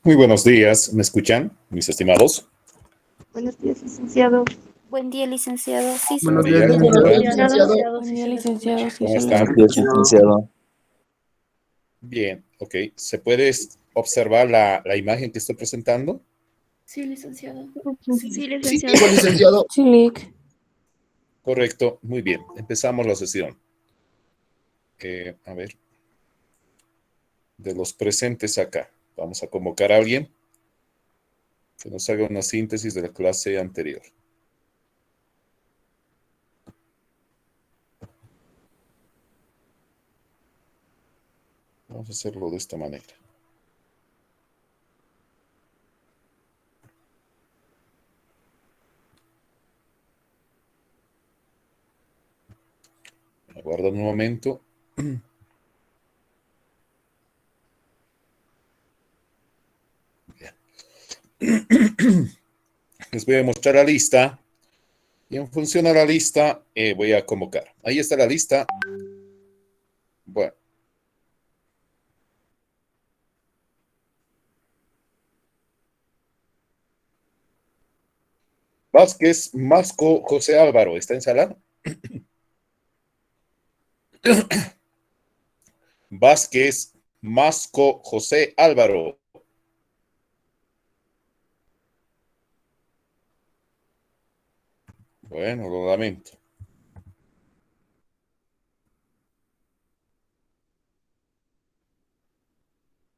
Muy buenos días, ¿me escuchan, mis estimados? Buenos días, licenciado. Buen día, licenciado. Sí, Buenos sí, días, ¿cómo Buenos están? días, licenciado. Buen día, licenciado. Sí, ¿Cómo se lo están? escucha. Licenciado. Bien, ok. ¿Se puede observar la imagen que estoy presentando? sí, licenciado. Sí, Sí, licenciado. licenciado. Sí, Lick. Correcto, muy bien. Empezamos la sesión. A ver, de los presentes acá, vamos a convocar a alguien que nos haga una síntesis de la clase anterior. Vamos a hacerlo de esta manera. Aguardan un momento. Les voy a mostrar la lista y en función a la lista voy a convocar. Ahí está la lista. Bueno. Vázquez Masco José Álvaro, ¿está en sala? Vázquez Masco José Álvaro. Bueno, lo lamento.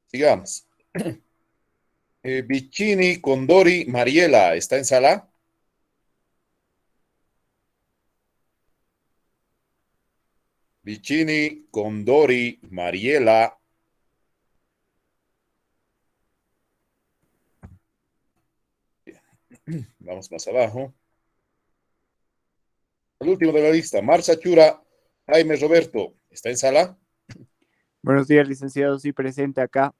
Sigamos. Vicini Condori Mariela, ¿está en sala? Vicini Condori Mariela. Vamos más abajo. El último de la lista, Marza Chura Jaime Roberto, ¿está en sala? Buenos días, licenciado. Sí, presente acá.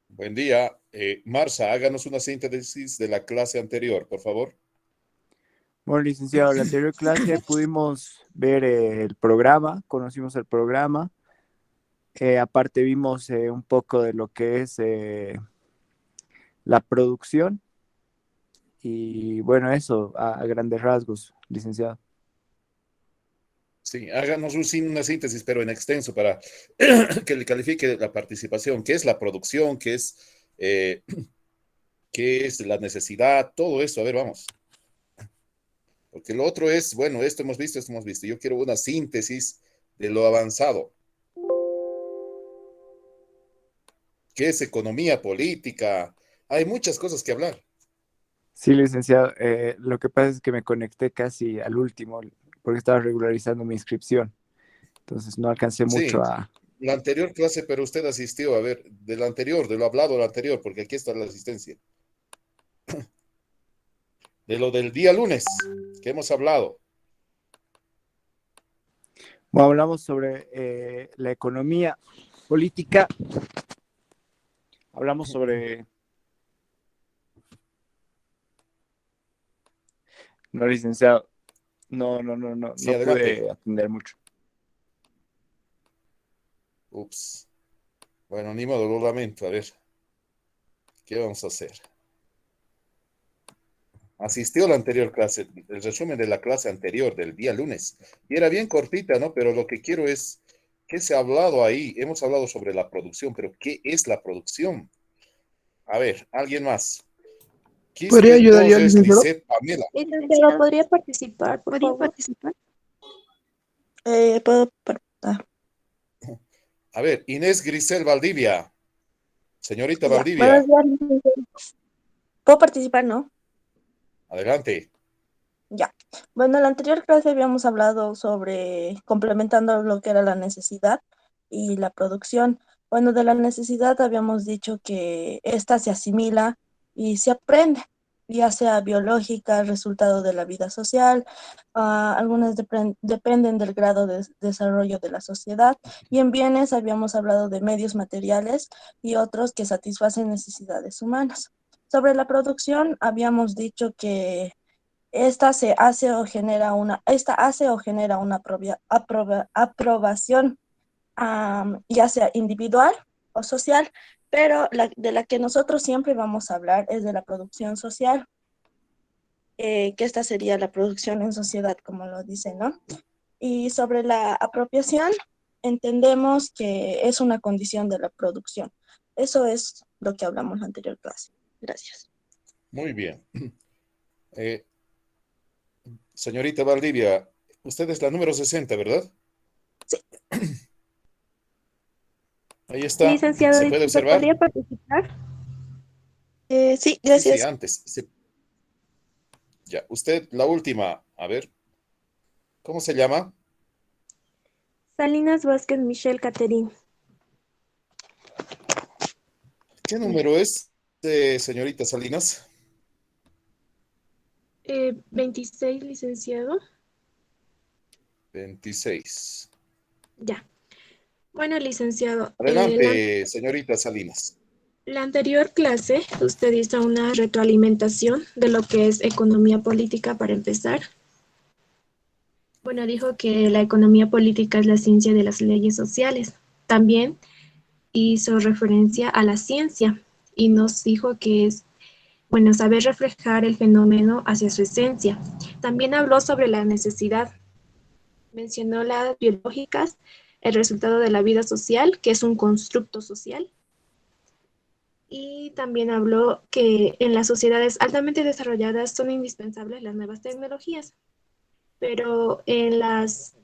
Buen día. Marza, háganos una síntesis de la clase anterior, por favor. Bueno, licenciado, en la anterior clase pudimos ver el programa, conocimos el programa. Aparte vimos un poco de lo que es la producción. Y bueno, eso a grandes rasgos, licenciado. Sí, háganos una síntesis, pero en extenso, para que le califique la participación. ¿Qué es la producción? Eh, ¿Qué es la necesidad? Todo eso, a ver, vamos. Porque lo otro es, bueno, esto hemos visto, esto hemos visto. Yo quiero una síntesis de lo avanzado. ¿Qué es economía política? Hay muchas cosas que hablar. Sí, licenciado. Lo que pasa es que me conecté casi al último porque estaba regularizando mi inscripción. Entonces no alcancé mucho Sí, a... la anterior clase, pero usted asistió, a ver, de lo anterior, de lo hablado de lo anterior, porque aquí está la asistencia. De lo del día lunes, que hemos hablado. Bueno, hablamos sobre la economía política. Hablamos sobre... No, licenciado. Sí, No adelante. pude atender mucho. Ups. Bueno, ni modo, lo lamento. A ver, ¿qué vamos a hacer? Asistió a la anterior clase, el resumen de la clase anterior, del día lunes. Y era bien cortita, ¿no? Pero lo que quiero es, ¿qué se ha hablado ahí? Hemos hablado sobre la producción, pero ¿qué es la producción? A ver, ¿alguien más? ¿Podría Quispe ayudar yo, Torres licenciado? Lisset Pamela. Licenciado, ¿podría participar, por favor? Puedo preguntar. A ver, Inés Grisel Valdivia. Señorita Ya, buenos Valdivia, días, licenciado. ¿Puedo participar, no? adelante. Ya. Bueno, en la anterior clase habíamos hablado sobre complementando lo que era la necesidad y la producción. Bueno, de la necesidad habíamos dicho que esta se asimila y se aprende, ya sea biológica, resultado de la vida social, algunas dependen del grado de desarrollo de la sociedad, y en bienes habíamos hablado de medios materiales y otros que satisfacen necesidades humanas. Sobre la producción habíamos dicho que esta hace o genera una aprobación, ya sea individual o social, pero de la que nosotros siempre vamos a hablar es de la producción social, que esta sería la producción en sociedad, como lo dice, ¿no? Y sobre la apropiación, entendemos que es una condición de la producción. Eso es lo que hablamos en la anterior clase. Gracias. Muy bien. Eh, Señorita Valdivia, usted es la número 60, ¿verdad? Sí. Ahí está. Licenciado, ¿Se puede disculpe, observar? ¿podría participar? Sí, Sí, sí, gracias. antes. Ya, usted, la última. A ver, ¿cómo se llama? Salinas Vázquez Michelle Caterín. ¿Qué número es, señorita Salinas? 26, licenciado. 26. Ya. Bueno, licenciado, Adelante, señorita Salinas. la anterior clase usted hizo una retroalimentación de lo que es economía política para empezar. Bueno, dijo que la economía política es la ciencia de las leyes sociales. También hizo referencia a la ciencia y nos dijo que es, bueno, saber reflejar el fenómeno hacia su esencia. También habló sobre la necesidad. Mencionó las biológicas, el resultado de la vida social, que es un constructo social. Y también habló que en las sociedades altamente desarrolladas son indispensables las nuevas tecnologías, pero eh, en las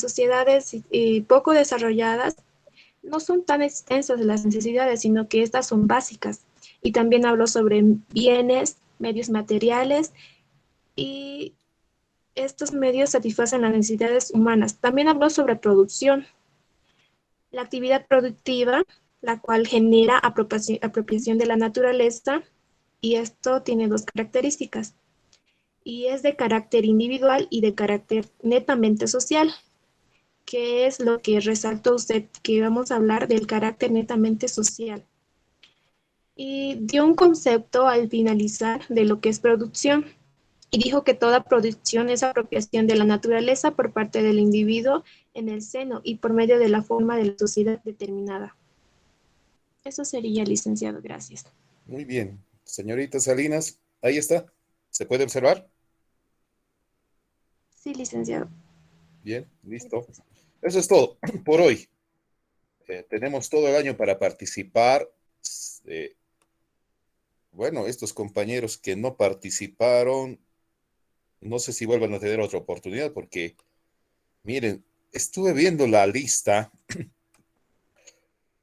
sociedades poco desarrolladas no son tan extensas las necesidades, sino que estas son básicas. Y también habló sobre bienes, medios materiales y estos medios satisfacen las necesidades humanas. También habló sobre producción, la actividad productiva, la cual genera apropiación de la naturaleza, y esto tiene dos características, y es de carácter individual y de carácter netamente social, que es lo que resaltó usted, que vamos a hablar del carácter netamente social. Y dio un concepto al finalizar de lo que es producción, y dijo que toda producción es apropiación de la naturaleza por parte del individuo en el seno y por medio de la forma de la sociedad determinada. Eso sería, licenciado, gracias. Muy bien. Señorita Salinas, ahí está. ¿Se puede observar? Sí, licenciado. Bien, listo. Eso es todo por hoy. Tenemos todo el año para participar. Eh, bueno, estos compañeros que no participaron, no sé si vuelvan a tener otra oportunidad porque, miren, estuve viendo la lista.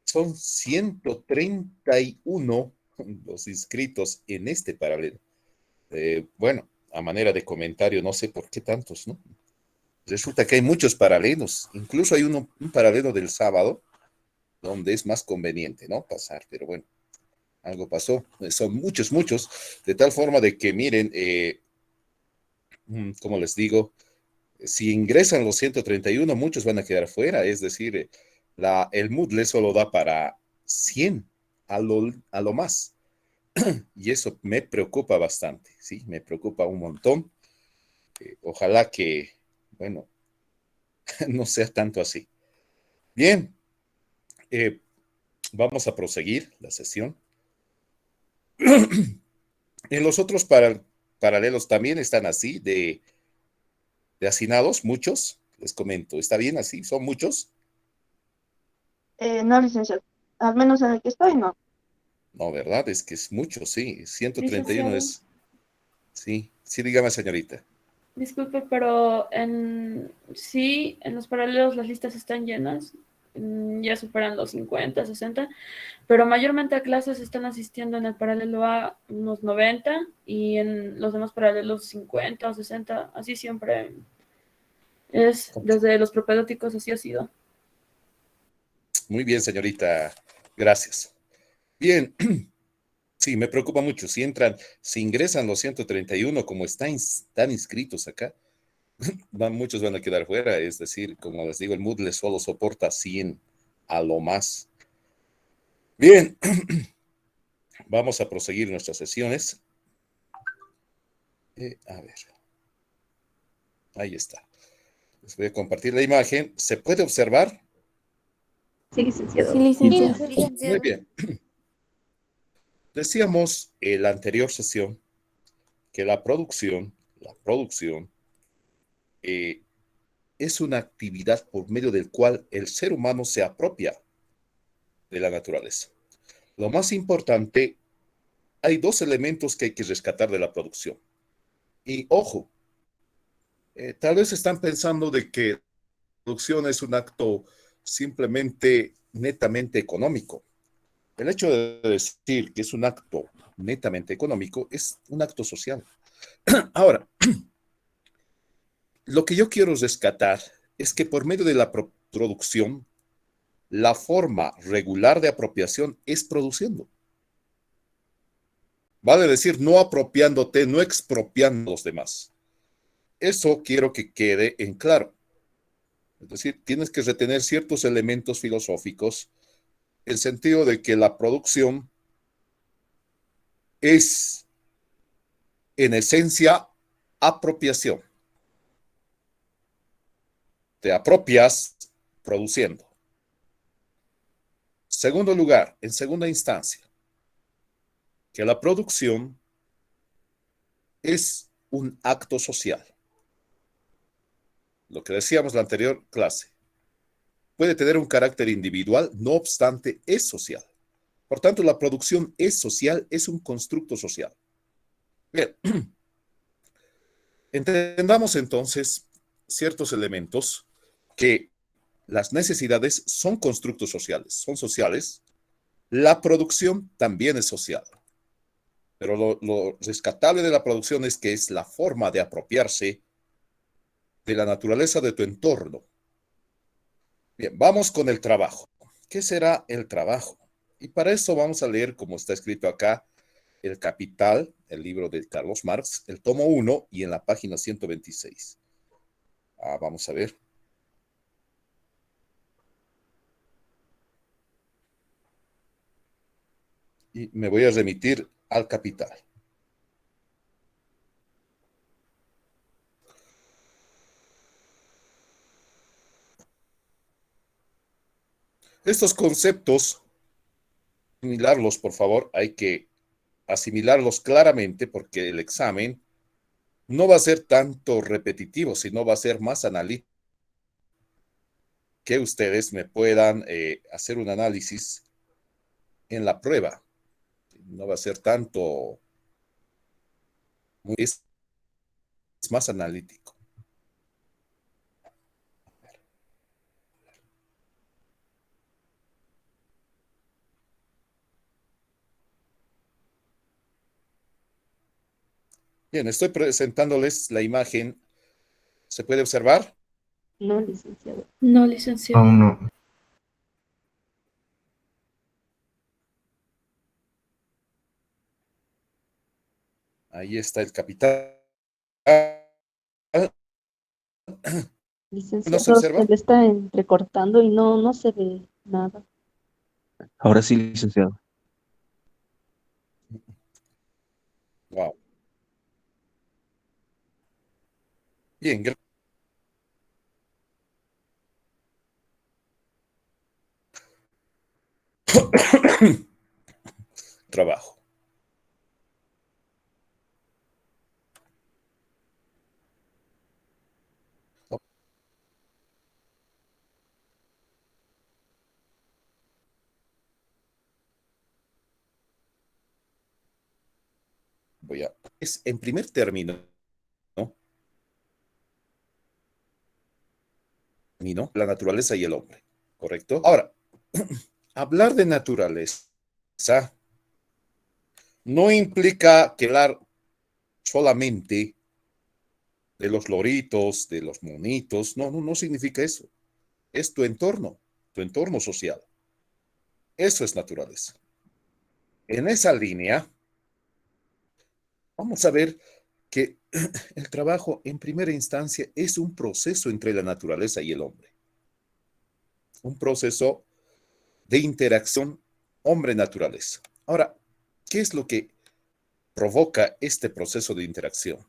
Son 131 los inscritos en este paralelo. Bueno, a manera de comentario, no sé por qué tantos, ¿no? Resulta que hay muchos paralelos. Incluso hay un paralelo del sábado donde es más conveniente, ¿no? Pasar, pero bueno, algo pasó. Son muchos, muchos, de tal forma de que, miren, como les digo, si ingresan los 131, muchos van a quedar fuera, es decir, el Moodle solo da para 100 a lo más. Y eso me preocupa bastante, ¿sí? Me preocupa un montón. Ojalá que, bueno, no sea tanto así. Bien, eh, vamos a proseguir la sesión. En los otros paralelos también están así, de hacinados, muchos. Les comento, ¿está bien así? ¿Son muchos? No, licenciado. Al menos en el que estoy, no. No, ¿verdad? Es que es mucho, sí. 131 Licenciado, es, sí. Sí, dígame, señorita. disculpe, pero sí, en los paralelos las listas están llenas, ya superan los 50, 60, pero mayormente a clases están asistiendo en el paralelo A unos 90 y en los demás paralelos 50 o 60, así siempre es, desde los propedéuticos así ha sido. Muy bien, señorita. Gracias. Bien. Sí, me preocupa mucho. Si ingresan los 131 como están inscritos acá, muchos van a quedar fuera. Es decir, como les digo, el Moodle solo soporta 100 a lo más. Bien, vamos a proseguir nuestras sesiones. A ver, ahí está. Les voy a compartir la imagen. ¿Se puede observar? Sí, licenciado. Sí, licenciado. Muy bien. Decíamos en la anterior sesión que la producción eh, es una actividad por medio del cual el ser humano se apropia de la naturaleza. Lo más importante, hay dos elementos que hay que rescatar de la producción. Y ojo, tal vez están pensando de que la producción es un acto simplemente netamente económico. El hecho de decir que es un acto netamente económico es un acto social. Ahora, lo que yo quiero rescatar es que por medio de la producción, la forma regular de apropiación es produciendo. Vale decir, no apropiándote, no expropiando a los demás. Eso quiero que quede en claro. Es decir, tienes que retener ciertos elementos filosóficos, el sentido de que la producción es, en esencia, apropiación. Te apropias produciendo. Segundo lugar, en segunda instancia, que la producción es un acto social. Lo que decíamos en la anterior clase. Puede tener un carácter individual, no obstante, es social. Por tanto, la producción es social, es un constructo social. Bien, entendamos entonces ciertos elementos que las necesidades son constructos sociales, son sociales. La producción también es social. Pero lo rescatable de la producción es que es la forma de apropiarse de la naturaleza de tu entorno. Bien, vamos con el trabajo. ¿Qué será el trabajo? Y para eso vamos a leer, como está escrito acá, El Capital, el libro de Carlos Marx, el tomo 1 y en la página 126. Vamos a ver. Y me voy a remitir al Capital. Estos conceptos, asimilarlos, por favor, hay que asimilarlos claramente porque el examen no va a ser tanto repetitivo, sino va a ser más analítico, que ustedes me puedan hacer un análisis en la prueba. No va a ser tanto, es más analítico. Bien, estoy presentándoles la imagen. ¿Se puede observar? No, licenciado. No, licenciado. Aún no. Ahí está el capital. ¿No se Licenciado, observa? se le está entrecortando y no se ve nada. Ahora sí, licenciado. Wow. Bien, trabajo. Es en primer término, ¿no? La naturaleza y el hombre, ¿correcto? Ahora, hablar de naturaleza no implica que hablar solamente de los loritos, de los monitos. No significa eso. Es tu entorno social. Eso es naturaleza. En esa línea, vamos a ver que el trabajo en primera instancia es un proceso entre la naturaleza y el hombre. Un proceso de interacción hombre-naturaleza. Ahora, ¿qué es lo que provoca este proceso de interacción?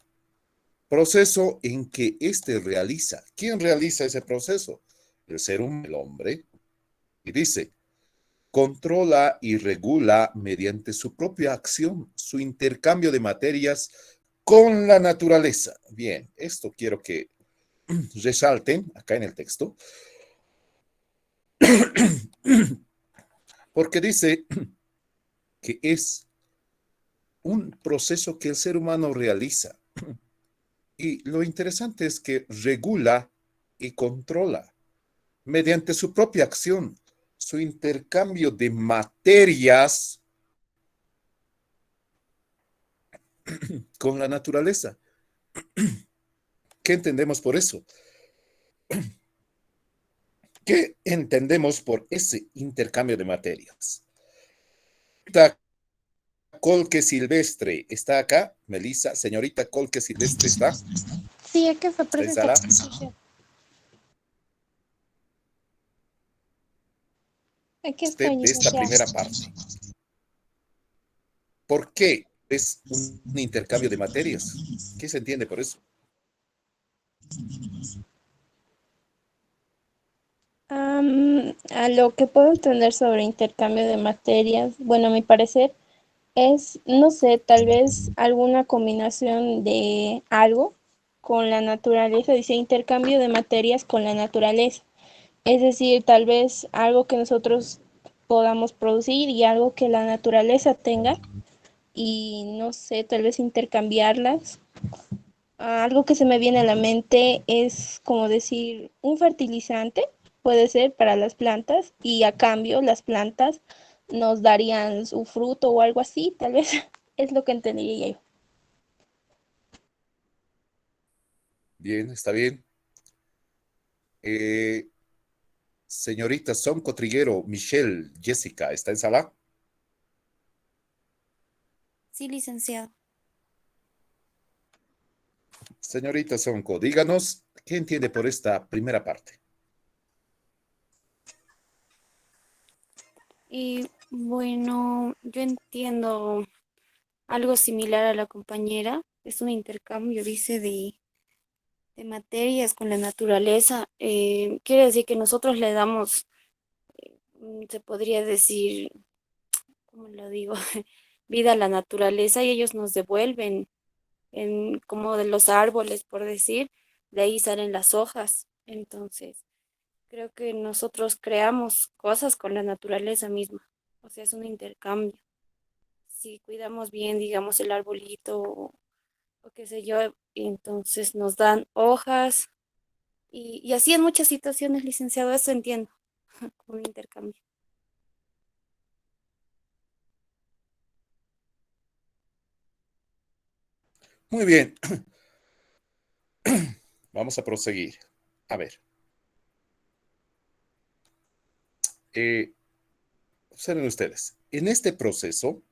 proceso en que éste realiza. ¿Quién realiza ese proceso? El ser humano, el hombre. Y dice, controla y regula mediante su propia acción su intercambio de materias con la naturaleza. Bien, esto quiero que resalten acá en el texto, porque dice que es un proceso que el ser humano realiza. Y lo interesante es que regula y controla mediante su propia acción su intercambio de materias con la naturaleza. ¿Qué entendemos por eso? ¿Qué entendemos por ese intercambio de materias? Esta Colque Silvestre está acá, Melissa. Señorita Colque Silvestre está. Sí, es que fue ¿Está en presente. sala? Aquí Usted estoy, de esta licenciada. primera parte. ¿Por qué es un intercambio de materias? ¿Qué se entiende por eso? A lo que puedo entender sobre intercambio de materias, bueno, a mi parecer es, no sé, tal vez alguna combinación de algo con la naturaleza, dice intercambio de materias con la naturaleza. Es decir, tal vez algo que nosotros podamos producir y algo que la naturaleza tenga y no sé, tal vez intercambiarlas. Algo que se me viene a la mente es como decir un fertilizante, puede ser para las plantas y a cambio las plantas nos darían su fruto o algo así, tal vez es lo que entendería yo. Bien, está bien. Eh, Señorita Sonco Triguero, Michelle, Jessica, ¿está en sala? Sí, licenciado. Señorita Sonco, díganos, ¿qué entiende por esta primera parte? Y bueno, yo entiendo algo similar a la compañera. Es un intercambio, dice, de materias con la naturaleza. Quiere decir que nosotros le damos, se podría decir, ¿cómo lo digo? Vida a la naturaleza y ellos nos devuelven como de los árboles, por decir, de ahí salen las hojas. Entonces, creo que nosotros creamos cosas con la naturaleza misma. O sea, es un intercambio. Si cuidamos bien, digamos, el arbolito o qué sé yo, y entonces nos dan hojas y así en muchas situaciones, licenciado, eso entiendo, como un intercambio. Muy bien, vamos a proseguir. A ver, eh, observen ustedes, en este proceso,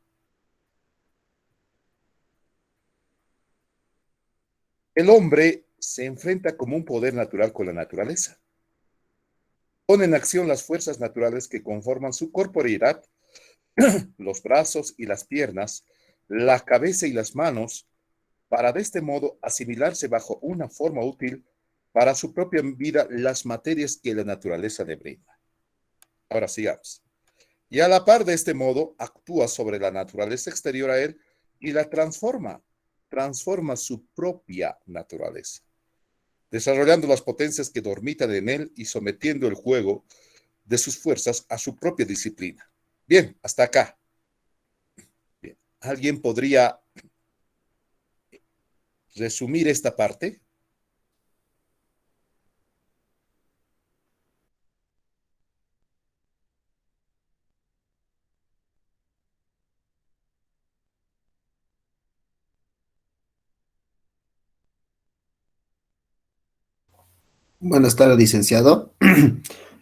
el hombre se enfrenta como un poder natural con la naturaleza. Pone en acción las fuerzas naturales que conforman su corporeidad, los brazos y las piernas, la cabeza y las manos, para de este modo asimilarse bajo una forma útil para su propia vida las materias que la naturaleza le brinda. Ahora sigamos. Y a la par de este modo, actúa sobre la naturaleza exterior a él y la transforma su propia naturaleza, desarrollando las potencias que dormitan en él y sometiendo el juego de sus fuerzas a su propia disciplina. Bien, hasta acá. Bien. ¿Alguien podría resumir esta parte? Buenas tardes, licenciado.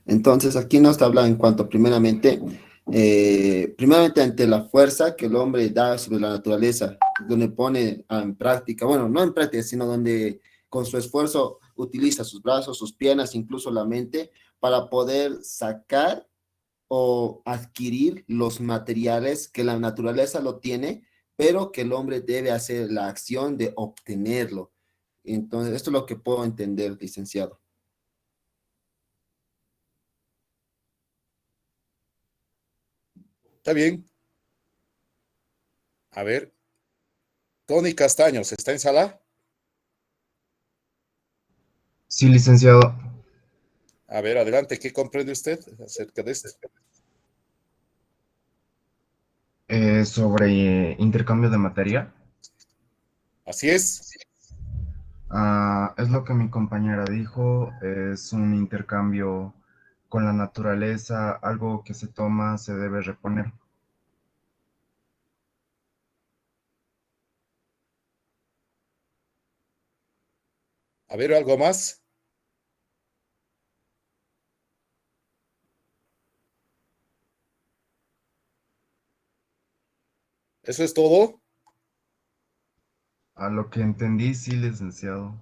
Entonces, aquí nos habla en cuanto primeramente ante la fuerza que el hombre da sobre la naturaleza, donde pone en práctica, bueno, no en práctica, sino donde con su esfuerzo utiliza sus brazos, sus piernas, incluso la mente, para poder sacar o adquirir los materiales que la naturaleza lo tiene, pero que el hombre debe hacer la acción de obtenerlo. Entonces, esto es lo que puedo entender, licenciado. Está bien. A ver, Tony Castaños, ¿está en sala? Sí, licenciado. A ver, adelante, ¿qué comprende usted acerca de esto? Sobre intercambio de materia. Así es. Es lo que mi compañera dijo, es un intercambio con la naturaleza, algo que se toma se debe reponer. A ver, ¿algo más? ¿Eso es todo? A lo que entendí, sí, licenciado.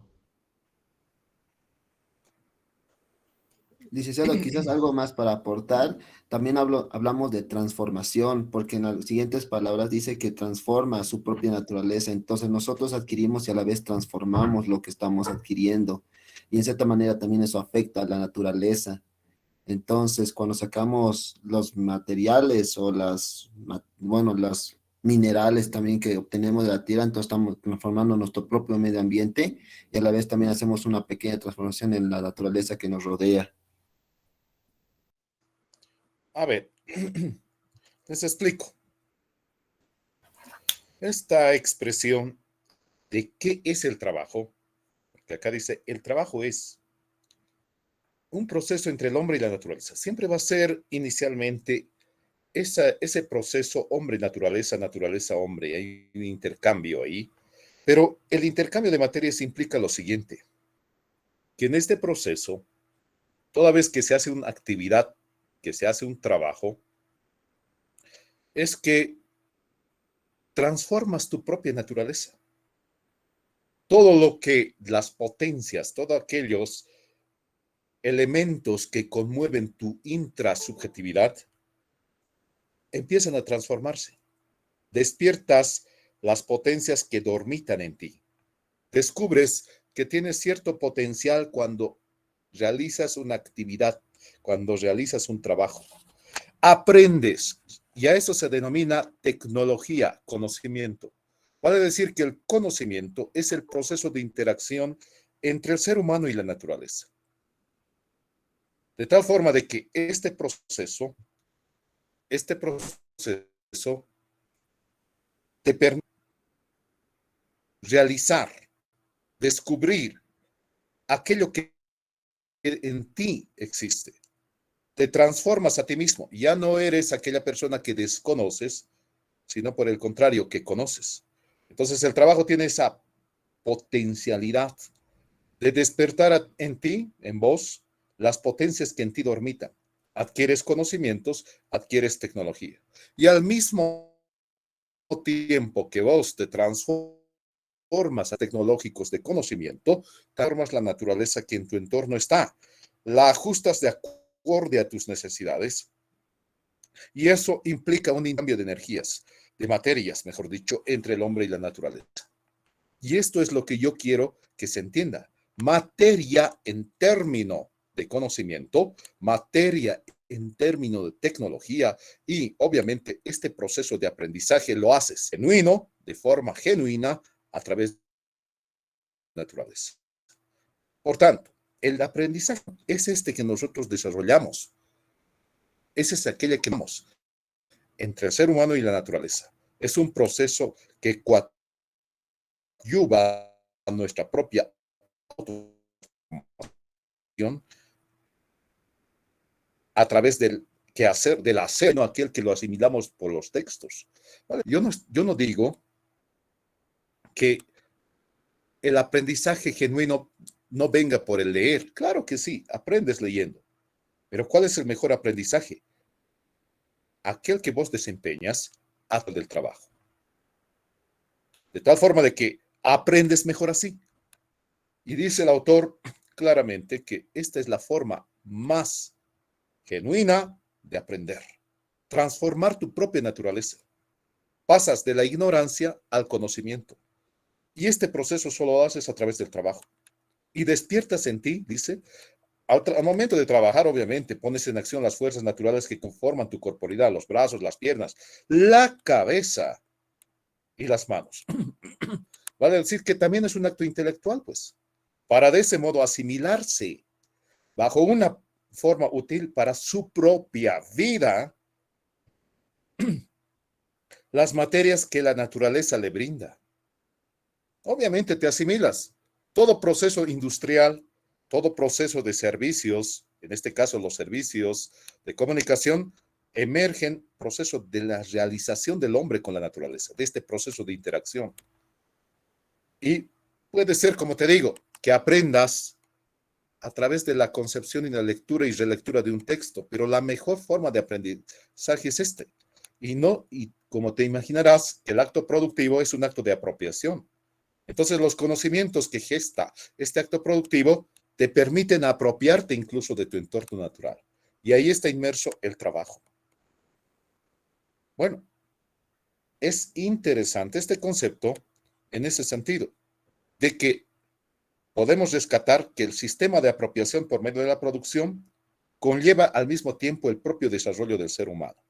Licenciado, quizás algo más para aportar. También hablamos de transformación, porque en las siguientes palabras dice que transforma su propia naturaleza. Entonces nosotros adquirimos y a la vez transformamos lo que estamos adquiriendo. Y en cierta manera también eso afecta a la naturaleza. Entonces, cuando sacamos los materiales o las minerales también que obtenemos de la tierra, entonces estamos transformando nuestro propio medio ambiente y a la vez también hacemos una pequeña transformación en la naturaleza que nos rodea. A ver, les explico. Esta expresión de qué es el trabajo, que acá dice, el trabajo es un proceso entre el hombre y la naturaleza. Siempre va a ser inicialmente ese proceso hombre-naturaleza, naturaleza-hombre. Hay un intercambio ahí. Pero el intercambio de materias implica lo siguiente, que en este proceso, toda vez que se hace una actividad, que se hace un trabajo, es que transformas tu propia naturaleza. Todo lo que las potencias, todos aquellos elementos que conmueven tu intrasubjetividad, empiezan a transformarse. Despiertas las potencias que dormitan en ti. Descubres que tienes cierto potencial cuando realizas una actividad, cuando realizas un trabajo. Aprendes, y a eso se denomina tecnología, conocimiento. Vale decir que el conocimiento es el proceso de interacción entre el ser humano y la naturaleza. De tal forma de que este proceso te permite realizar, descubrir aquello que en ti existe. Te transformas a ti mismo. Ya no eres aquella persona que desconoces, sino por el contrario, que conoces. Entonces el trabajo tiene esa potencialidad de despertar en ti, en vos, las potencias que en ti dormitan. Adquieres conocimientos, adquieres tecnología. Y al mismo tiempo que vos te transformas a tecnológicos de conocimiento, transformas la naturaleza que en tu entorno está. La ajustas de acorde a tus necesidades y eso implica un intercambio de energías, de materias, mejor dicho, entre el hombre y la naturaleza. Y esto es lo que yo quiero que se entienda. Materia en término de conocimiento, materia en términos de tecnología y obviamente este proceso de aprendizaje lo haces genuino, de forma genuina, a través de la naturaleza. Por tanto, el aprendizaje es este que nosotros desarrollamos. Ese es aquel que vamos entre el ser humano y la naturaleza. Es un proceso que coadyuva a nuestra propia a través del quehacer, del hacer, no aquel que lo asimilamos por los textos. ¿Vale? Yo no digo que el aprendizaje genuino no venga por el leer. Claro que sí, aprendes leyendo. Pero ¿cuál es el mejor aprendizaje? Aquel que vos desempeñas hasta del trabajo. De tal forma de que aprendes mejor así. Y dice el autor claramente que esta es la forma más genuina de aprender. Transformar tu propia naturaleza. Pasas de la ignorancia al conocimiento. Y este proceso solo lo haces a través del trabajo. Y despiertas en ti, dice, al momento de trabajar, obviamente, pones en acción las fuerzas naturales que conforman tu corporalidad, los brazos, las piernas, la cabeza y las manos. Vale decir que también es un acto intelectual, pues, para de ese modo asimilarse bajo una forma útil para su propia vida las materias que la naturaleza le brinda. Obviamente te asimilas. Todo proceso industrial, todo proceso de servicios, en este caso los servicios de comunicación, emergen proceso de la realización del hombre con la naturaleza, de este proceso de interacción. Y puede ser, como te digo, que aprendas a través de la concepción y la lectura y relectura de un texto, pero la mejor forma de aprendizaje es este. Y como te imaginarás, el acto productivo es un acto de apropiación. Entonces, los conocimientos que gesta este acto productivo te permiten apropiarte incluso de tu entorno natural. Y ahí está inmerso el trabajo. Bueno, es interesante este concepto en ese sentido, de que podemos rescatar que el sistema de apropiación por medio de la producción conlleva al mismo tiempo el propio desarrollo del ser humano,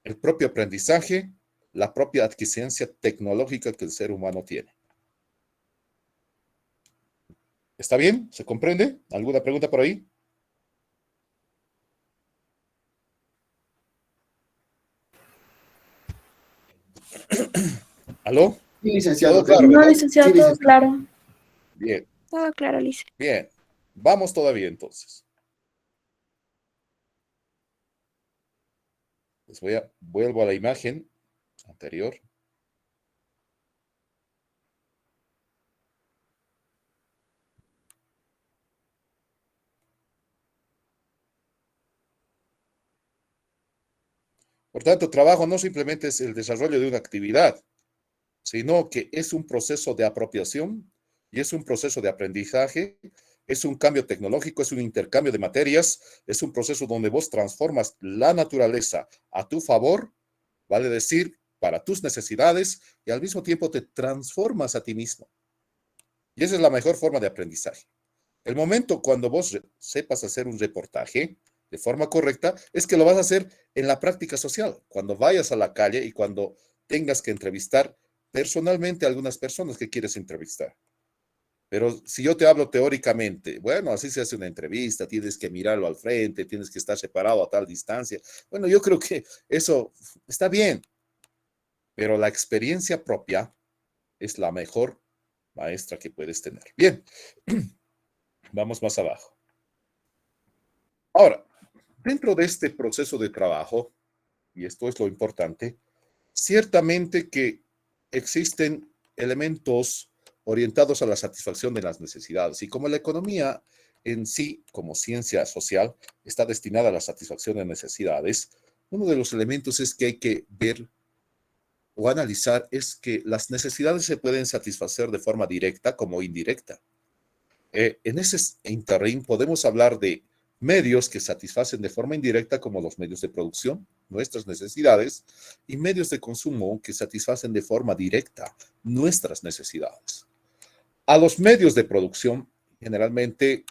el propio aprendizaje, la propia adquisición tecnológica que el ser humano tiene. ¿Está bien? ¿Se comprende? ¿Alguna pregunta por ahí? ¿Aló? Sí, licenciado. ¿Todo claro, No, verdad? licenciado, Sí, todo licenciado. claro. Bien, Todo claro, Lice. bien. Vamos todavía entonces. Vuelvo a la imagen anterior. Por tanto, trabajo no simplemente es el desarrollo de una actividad, sino que es un proceso de apropiación y es un proceso de aprendizaje, es un cambio tecnológico, es un intercambio de materias, es un proceso donde vos transformas la naturaleza a tu favor, vale decir, para tus necesidades, y al mismo tiempo te transformas a ti mismo. Y esa es la mejor forma de aprendizaje. El momento cuando vos sepas hacer un reportaje de forma correcta es que lo vas a hacer en la práctica social, cuando vayas a la calle y cuando tengas que entrevistar personalmente a algunas personas que quieres entrevistar. Pero si yo te hablo teóricamente, bueno, así se hace una entrevista, tienes que mirarlo al frente, tienes que estar separado a tal distancia. Bueno, yo creo que eso está bien, pero la experiencia propia es la mejor maestra que puedes tener. Bien, vamos más abajo. Ahora, dentro de este proceso de trabajo, y esto es lo importante, ciertamente que existen elementos orientados a la satisfacción de las necesidades. Y como la economía en sí, como ciencia social, está destinada a la satisfacción de necesidades, uno de los elementos es que hay que ver o analizar es que las necesidades se pueden satisfacer de forma directa como indirecta. En ese interín podemos hablar de medios que satisfacen de forma indirecta como los medios de producción, nuestras necesidades, y medios de consumo que satisfacen de forma directa nuestras necesidades. A los medios de producción, generalmente,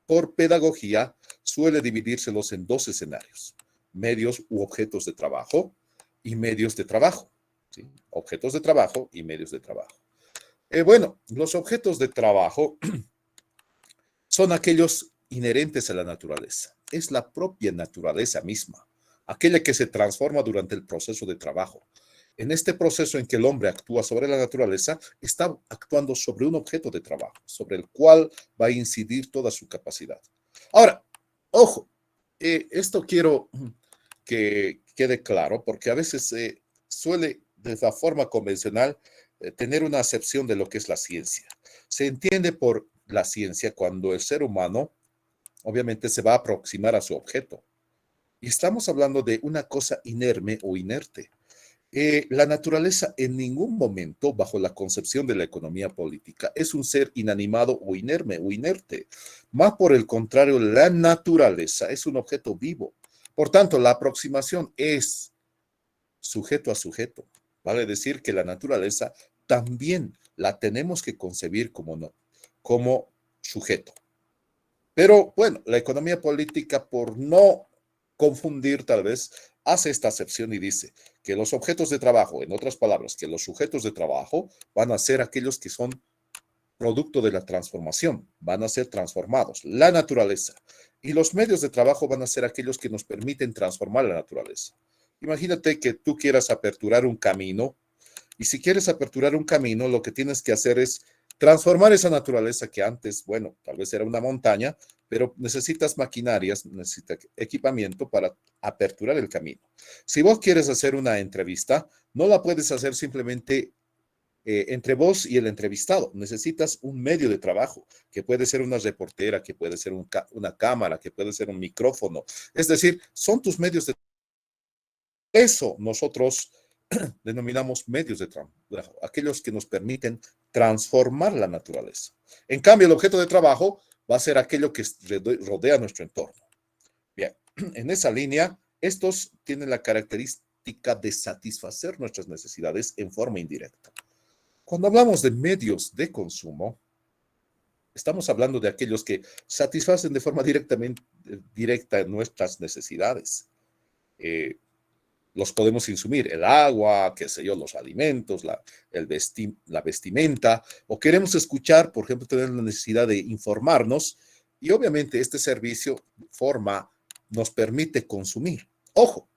por pedagogía, suele dividírselos en dos escenarios: medios u objetos de trabajo y medios de trabajo. ¿Sí? Objetos de trabajo y medios de trabajo. Bueno, los objetos de trabajo son aquellos inherentes a la naturaleza. Es la propia naturaleza misma, aquella que se transforma durante el proceso de trabajo. En este proceso en que el hombre actúa sobre la naturaleza, está actuando sobre un objeto de trabajo, sobre el cual va a incidir toda su capacidad. Ahora, ojo, esto quiero que quede claro, porque a veces suele, de la forma convencional, tener una acepción de lo que es la ciencia. Se entiende por la ciencia cuando el ser humano obviamente se va a aproximar a su objeto. Y estamos hablando de una cosa inerme o inerte. La naturaleza en ningún momento, bajo la concepción de la economía política, es un ser inanimado o inerme o inerte. Más por el contrario, la naturaleza es un objeto vivo. Por tanto, la aproximación es sujeto a sujeto. Vale decir que la naturaleza también la tenemos que concebir como, no, como sujeto. Pero bueno, la economía política, por no confundir tal vez, hace esta acepción y dice que los objetos de trabajo, en otras palabras, que los sujetos de trabajo van a ser aquellos que son producto de la transformación, van a ser transformados, la naturaleza. Y los medios de trabajo van a ser aquellos que nos permiten transformar la naturaleza. Imagínate que tú quieras aperturar un camino, y si quieres aperturar un camino, lo que tienes que hacer es transformar esa naturaleza que antes, bueno, tal vez era una montaña, pero necesitas maquinarias, necesitas equipamiento para aperturar el camino. Si vos quieres hacer una entrevista, no la puedes hacer simplemente entre vos y el entrevistado. Necesitas un medio de trabajo, que puede ser una reportera, que puede ser una cámara, que puede ser un micrófono. Es decir, son tus medios de trabajo. Eso nosotros denominamos medios de trabajo, aquellos que nos permiten transformar la naturaleza. En cambio, el objeto de trabajo va a ser aquello que rodea nuestro entorno. Bien, en esa línea, estos tienen la característica de satisfacer nuestras necesidades en forma indirecta. Cuando hablamos de medios de consumo, estamos hablando de aquellos que satisfacen de forma directa nuestras necesidades. Los podemos insumir, el agua, qué sé yo, los alimentos, la vestimenta, o queremos escuchar, por ejemplo, tener la necesidad de informarnos, y obviamente este servicio nos permite consumir. Ojo,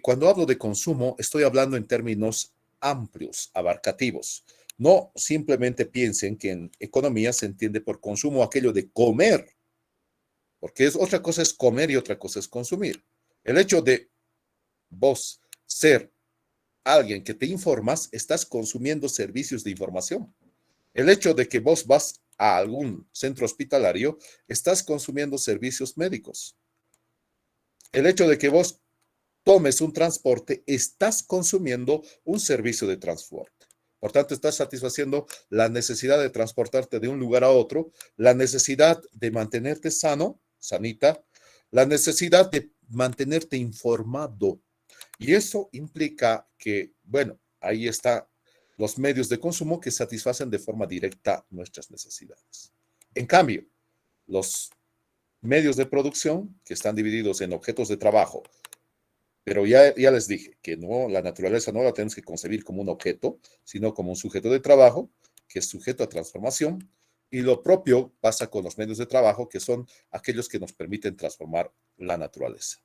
cuando hablo de consumo, estoy hablando en términos amplios, abarcativos. No simplemente piensen que en economía se entiende por consumo aquello de comer, porque otra cosa es comer y otra cosa es consumir. El hecho de vos ser alguien que te informas, estás consumiendo servicios de información. El hecho de que vos vas a algún centro hospitalario, estás consumiendo servicios médicos. El hecho de que vos tomes un transporte, estás consumiendo un servicio de transporte. Por tanto, estás satisfaciendo la necesidad de transportarte de un lugar a otro, la necesidad de mantenerte sano, sanita, la necesidad de mantenerte informado. Y eso implica que, bueno, ahí están los medios de consumo que satisfacen de forma directa nuestras necesidades. En cambio, los medios de producción, que están divididos en objetos de trabajo, pero ya les dije que no, la naturaleza no la tenemos que concebir como un objeto, sino como un sujeto de trabajo, que es sujeto a transformación, y lo propio pasa con los medios de trabajo, que son aquellos que nos permiten transformar la naturaleza.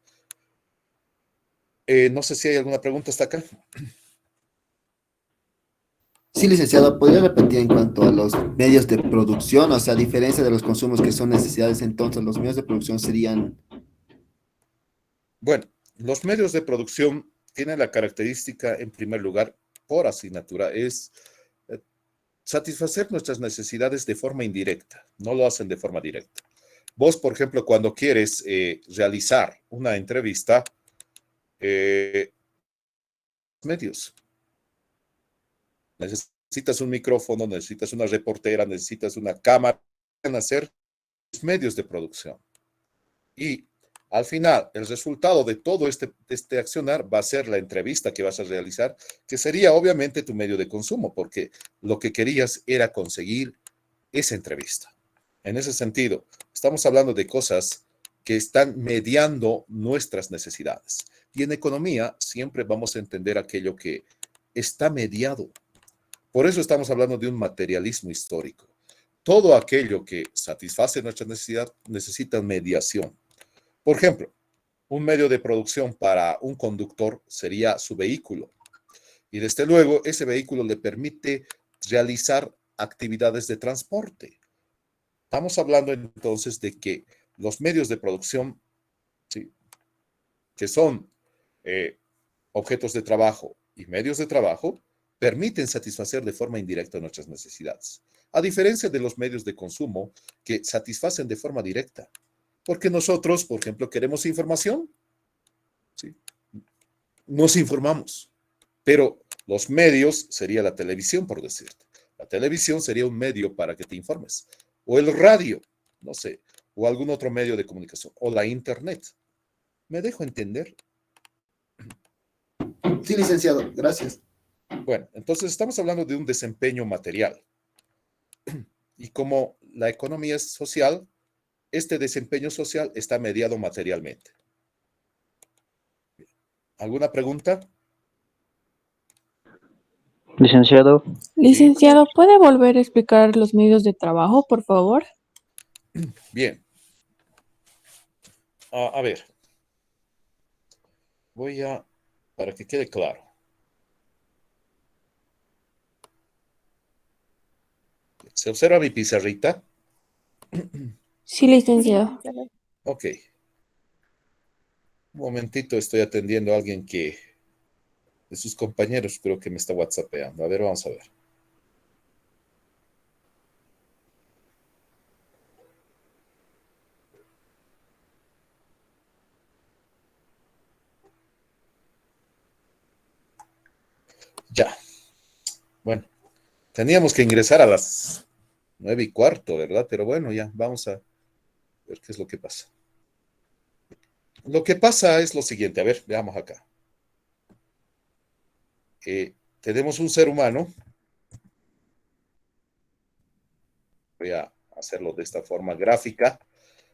No sé si hay alguna pregunta hasta acá. Sí, licenciado, ¿podría repetir en cuanto a los medios de producción? O sea, a diferencia de los consumos que son necesidades, entonces los medios de producción serían... Bueno, los medios de producción tienen la característica, en primer lugar, por asignatura, es satisfacer nuestras necesidades de forma indirecta, no lo hacen de forma directa. Vos, por ejemplo, cuando quieres realizar una entrevista, medios. Necesitas un micrófono, necesitas una reportera, necesitas una cámara, van a ser medios de producción. Y al final, el resultado de todo este accionar va a ser la entrevista que vas a realizar, que sería obviamente tu medio de consumo, porque lo que querías era conseguir esa entrevista. En ese sentido, estamos hablando de cosas que están mediando nuestras necesidades. Y en economía siempre vamos a entender aquello que está mediado. Por eso estamos hablando de un materialismo histórico. Todo aquello que satisface nuestra necesidad necesita mediación. Por ejemplo, un medio de producción para un conductor sería su vehículo. Y desde luego, ese vehículo le permite realizar actividades de transporte. Estamos hablando entonces de que los medios de producción, ¿sí?, que son objetos de trabajo y medios de trabajo, permiten satisfacer de forma indirecta nuestras necesidades. A diferencia de los medios de consumo que satisfacen de forma directa. Porque nosotros, por ejemplo, queremos información, ¿sí?, nos informamos. Pero los medios sería la televisión, por decirte. La televisión sería un medio para que te informes. O el radio, no sé, o algún otro medio de comunicación, o la internet. ¿Me dejo entender? Sí, licenciado, gracias. Bueno, entonces estamos hablando de un desempeño material. Y como la economía es social, este desempeño social está mediado materialmente. ¿Alguna pregunta? Licenciado, Licenciado, ¿puede volver a explicar los medios de trabajo, por favor? Bien. A ver, para que quede claro. ¿Se observa mi pizarrita? Sí, licenciado. Ok. Un momentito, estoy atendiendo a alguien de sus compañeros, creo que me está whatsappeando. A ver, vamos a ver. Ya. Bueno, teníamos que ingresar a las 9:15, ¿verdad? Pero bueno, ya, vamos a ver qué es lo que pasa. Lo que pasa es lo siguiente, a ver, veamos acá. Tenemos un ser humano. Voy a hacerlo de esta forma gráfica.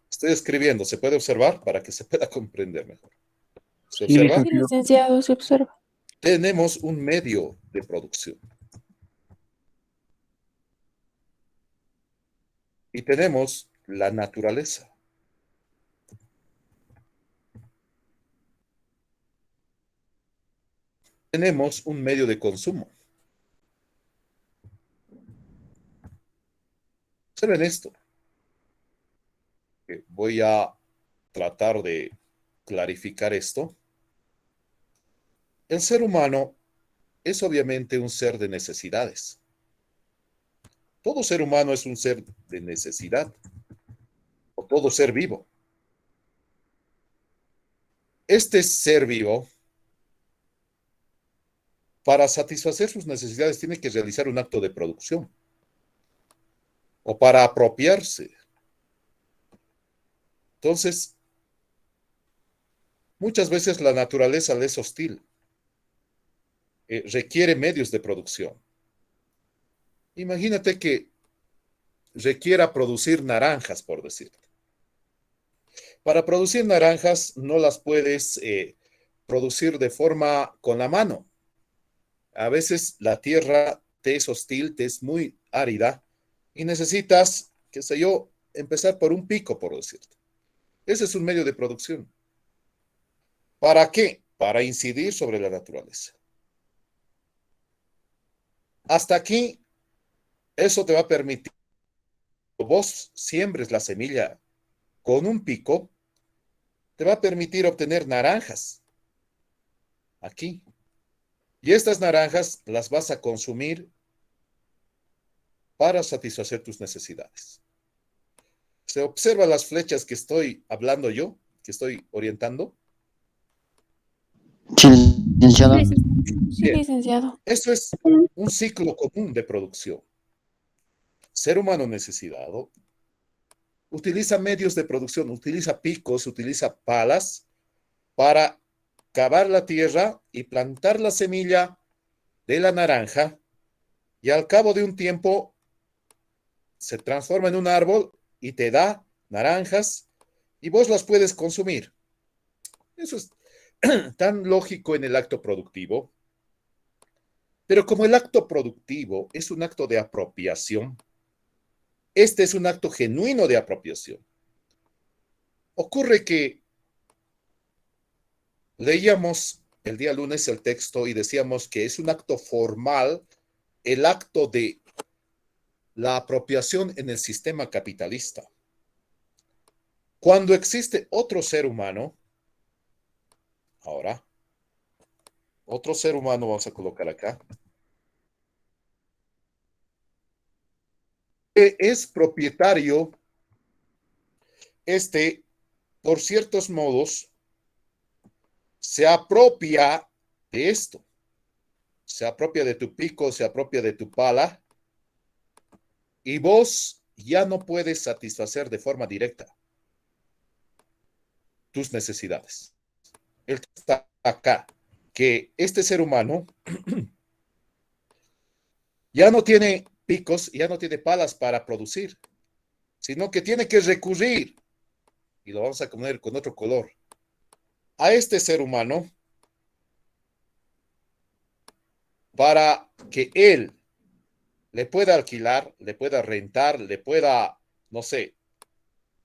Estoy escribiendo, ¿se puede observar? Para que se pueda comprender mejor. ¿Se sí, observa? Sí, licenciado. licenciado, se observa. Tenemos un medio de producción. Y tenemos la naturaleza. Tenemos un medio de consumo. Observen esto. Voy a tratar de clarificar esto. El ser humano es obviamente un ser de necesidades. Todo ser humano es un ser de necesidad, o todo ser vivo. Este ser vivo, para satisfacer sus necesidades, tiene que realizar un acto de producción, o para apropiarse. Entonces, muchas veces la naturaleza le es hostil, requiere medios de producción. Imagínate que requiera producir naranjas, por decirlo. Para producir naranjas no las puedes producir de forma con la mano. A veces la tierra te es hostil, te es muy árida y necesitas, qué sé yo, empezar por un pico, por decirlo. Ese es un medio de producción. ¿Para qué? Para incidir sobre la naturaleza. Hasta aquí, eso te va a permitir que vos siembres la semilla con un pico, te va a permitir obtener naranjas. Aquí. Y estas naranjas las vas a consumir para satisfacer tus necesidades. ¿Se observan las flechas que estoy hablando yo, que estoy orientando? Sí, licenciado. Sí, Bien, licenciado. esto es un ciclo común de producción. Ser humano necesitado utiliza medios de producción, utiliza picos, utiliza palas para cavar la tierra y plantar la semilla de la naranja, y al cabo de un tiempo se transforma en un árbol y te da naranjas y vos las puedes consumir. Eso es tan lógico en el acto productivo. Pero como el acto productivo es un acto de apropiación, este es un acto genuino de apropiación. Ocurre que leíamos el día lunes el texto y decíamos que es un acto formal el acto de la apropiación en el sistema capitalista. Cuando existe otro ser humano, ahora, otro ser humano vamos a colocar acá, que es propietario, por ciertos modos, se apropia de esto. Se apropia de tu pico, se apropia de tu pala, y vos ya no puedes satisfacer de forma directa tus necesidades. Él está acá, que este ser humano ya no tiene picos, ya no tiene palas para producir, sino que tiene que recurrir, y lo vamos a poner con otro color, a este ser humano para que él le pueda alquilar, le pueda rentar, le pueda, no sé,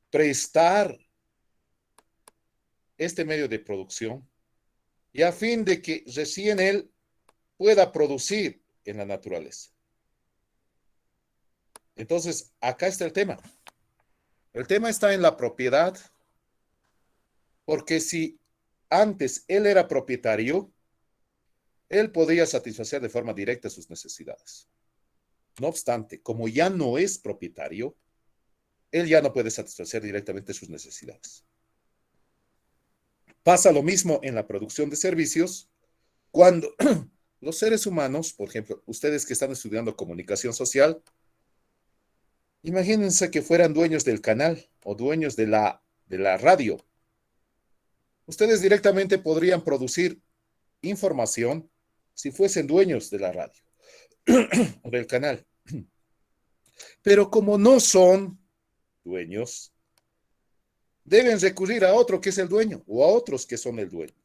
prestar este medio de producción y a fin de que recién él pueda producir en la naturaleza. Entonces, acá está el tema. El tema está en la propiedad, porque si antes él era propietario, él podía satisfacer de forma directa sus necesidades. No obstante, como ya no es propietario, él ya no puede satisfacer directamente sus necesidades. Pasa lo mismo en la producción de servicios cuando los seres humanos, por ejemplo, ustedes que están estudiando comunicación social, imagínense que fueran dueños del canal o dueños de la radio. Ustedes directamente podrían producir información si fuesen dueños de la radio o del canal. Pero como no son dueños, deben recurrir a otro que es el dueño o a otros que son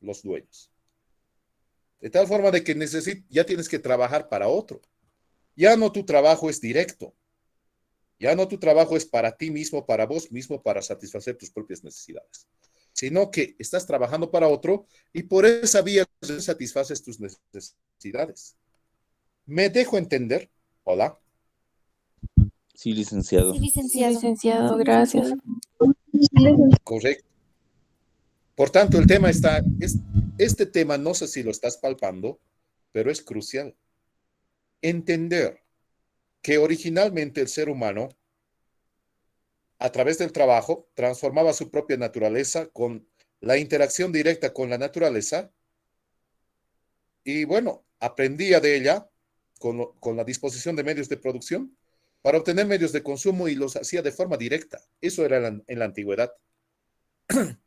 los dueños. De tal forma de que ya tienes que trabajar para otro. Ya no tu trabajo es directo. Ya no tu trabajo es para ti mismo, para vos mismo, para satisfacer tus propias necesidades, sino que estás trabajando para otro y por esa vía satisfaces tus necesidades. ¿Me dejo entender? Hola. Sí, licenciado. Sí, Sí, licenciado. licenciado, gracias. Correcto. Por tanto, el tema este tema no sé si lo estás palpando, pero es crucial. Entender que originalmente el ser humano, a través del trabajo, transformaba su propia naturaleza con la interacción directa con la naturaleza y, bueno, aprendía de ella con la disposición de medios de producción para obtener medios de consumo y los hacía de forma directa. Eso era en la antigüedad.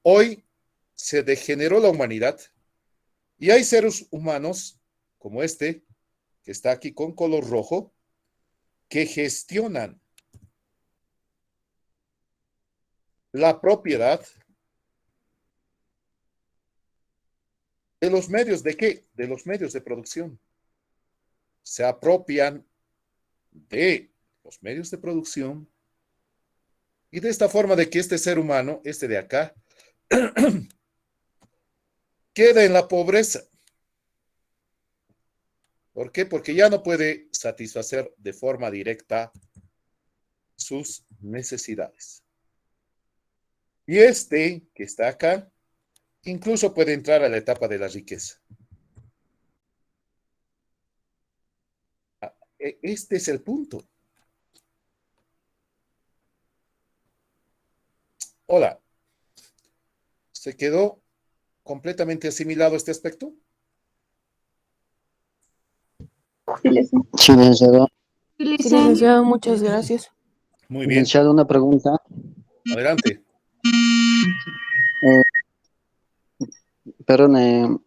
Hoy se degeneró la humanidad y hay seres humanos como este, que está aquí con color rojo, que gestionan la propiedad de los medios de qué? De los medios de producción. Se apropian de los medios de producción y de esta forma de que este ser humano, este de acá, queda en la pobreza. ¿Por qué? Porque ya no puede satisfacer de forma directa sus necesidades. Y este que está acá, incluso puede entrar a la etapa de la riqueza. Este es el punto. Hola, ¿se quedó completamente asimilado este aspecto? Sí, licenciado. Sí, licenciado, muchas gracias. Muy bien. Licenciado, una pregunta. Adelante. Perdón,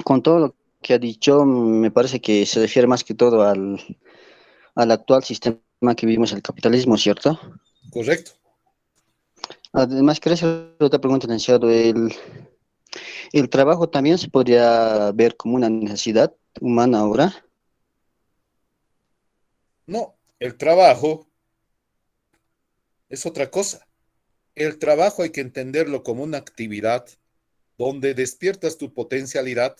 con todo lo que ha dicho, me parece que se refiere más que todo al actual sistema que vivimos, el capitalismo, ¿cierto? Correcto. Además, quería hacer otra pregunta, licenciado. ¿El trabajo también se podría ver como una necesidad humana ahora? No, el trabajo es otra cosa. El trabajo hay que entenderlo como una actividad donde despiertas tu potencialidad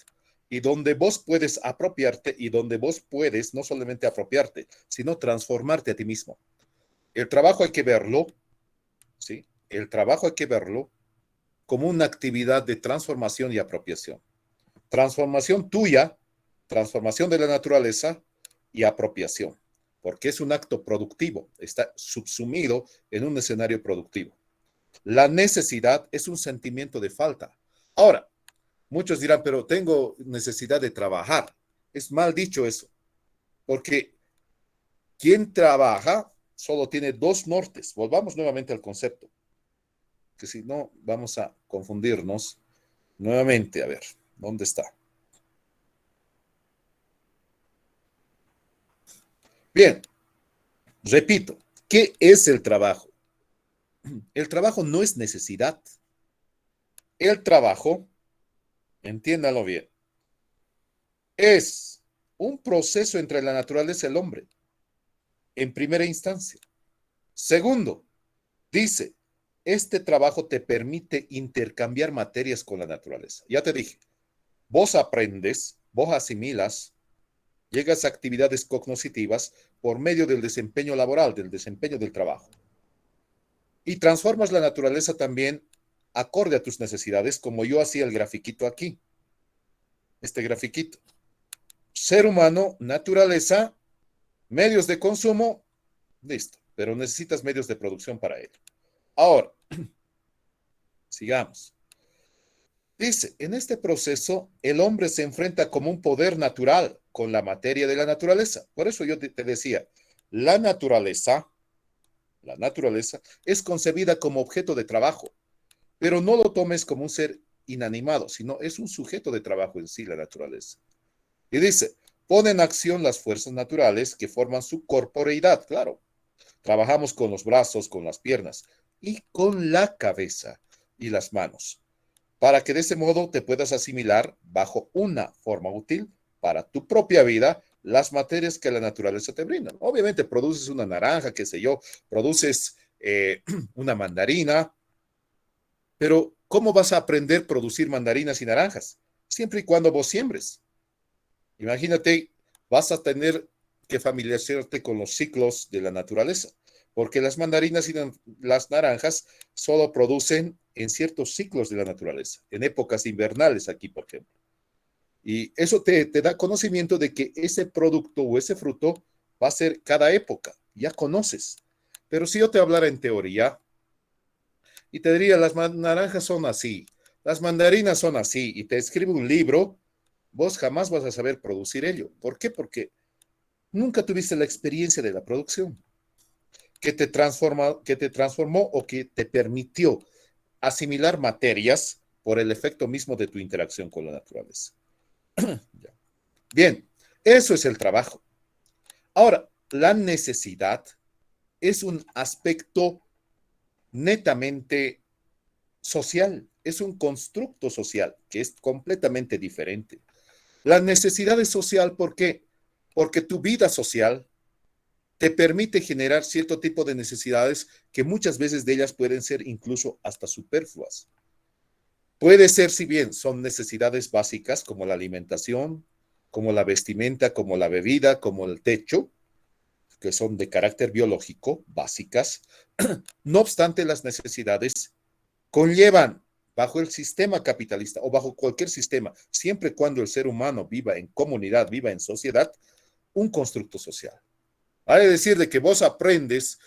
y donde vos puedes apropiarte y donde vos puedes no solamente apropiarte, sino transformarte a ti mismo. El trabajo hay que verlo, ¿sí? El trabajo hay que verlo como una actividad de transformación y apropiación. Transformación tuya, transformación de la naturaleza y apropiación, porque es un acto productivo, está subsumido en un escenario productivo. La necesidad es un sentimiento de falta. Ahora, muchos dirán, pero tengo necesidad de trabajar. Es mal dicho eso, porque quien trabaja solo tiene dos nortes. Volvamos nuevamente al concepto, que si no vamos a confundirnos nuevamente. A ver, ¿dónde está? Bien, repito, ¿qué es el trabajo? El trabajo no es necesidad. El trabajo, entiéndalo bien, es un proceso entre la naturaleza y el hombre, en primera instancia. Segundo, dice, este trabajo te permite intercambiar materias con la naturaleza. Ya te dije, vos aprendes, vos asimilas, llegas a actividades cognitivas por medio del desempeño laboral, del desempeño del trabajo. Y transformas la naturaleza también acorde a tus necesidades, como yo hacía el grafiquito aquí. Este grafiquito. Ser humano, naturaleza, medios de consumo, listo. Pero necesitas medios de producción para ello. Ahora, sigamos. Dice, en este proceso, el hombre se enfrenta como un poder natural con la materia de la naturaleza. Por eso yo te decía, la naturaleza es concebida como objeto de trabajo, pero no lo tomes como un ser inanimado, sino es un sujeto de trabajo en sí, la naturaleza. Y dice, pone en acción las fuerzas naturales que forman su corporeidad, claro. Trabajamos con los brazos, con las piernas y con la cabeza y las manos, para que de ese modo te puedas asimilar bajo una forma útil para tu propia vida las materias que la naturaleza te brinda. Obviamente produces una naranja, qué sé yo, produces una mandarina, pero ¿cómo vas a aprender a producir mandarinas y naranjas? Siempre y cuando vos siembres. Imagínate, vas a tener que familiarizarte con los ciclos de la naturaleza, porque las mandarinas y las naranjas solo producen en ciertos ciclos de la naturaleza, en épocas invernales aquí, por ejemplo. Y eso te da conocimiento de que ese producto o ese fruto va a ser cada época, ya conoces. Pero si yo te hablara en teoría y te diría, las naranjas son así, las mandarinas son así, y te escribe un libro, vos jamás vas a saber producir ello. ¿Por qué? Porque nunca tuviste la experiencia de la producción que te transformó o que te permitió asimilar materias por el efecto mismo de tu interacción con la naturaleza. Bien, eso es el trabajo. Ahora, la necesidad es un aspecto netamente social, es un constructo social que es completamente diferente. La necesidad es social, ¿por qué? Porque tu vida social te permite generar cierto tipo de necesidades que muchas veces de ellas pueden ser incluso hasta superfluas. Puede ser, si bien son necesidades básicas como la alimentación, como la vestimenta, como la bebida, como el techo, que son de carácter biológico, básicas. No obstante, las necesidades conllevan bajo el sistema capitalista o bajo cualquier sistema, siempre y cuando el ser humano viva en comunidad, viva en sociedad, un constructo social. Vale decir de que vos aprendes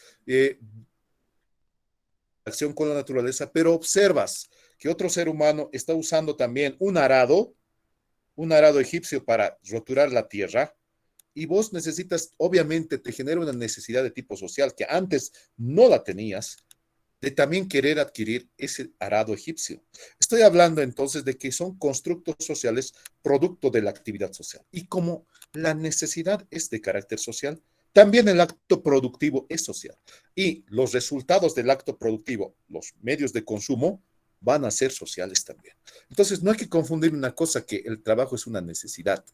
acción con la naturaleza, pero observas que otro ser humano está usando también un arado egipcio para roturar la tierra, y vos necesitas, obviamente te genera una necesidad de tipo social que antes no la tenías, de también querer adquirir ese arado egipcio. Estoy hablando entonces de que son constructos sociales producto de la actividad social. Y como la necesidad es de carácter social, también el acto productivo es social. Y los resultados del acto productivo, los medios de consumo, van a ser sociales también. Entonces, no hay que confundir una cosa que el trabajo es una necesidad,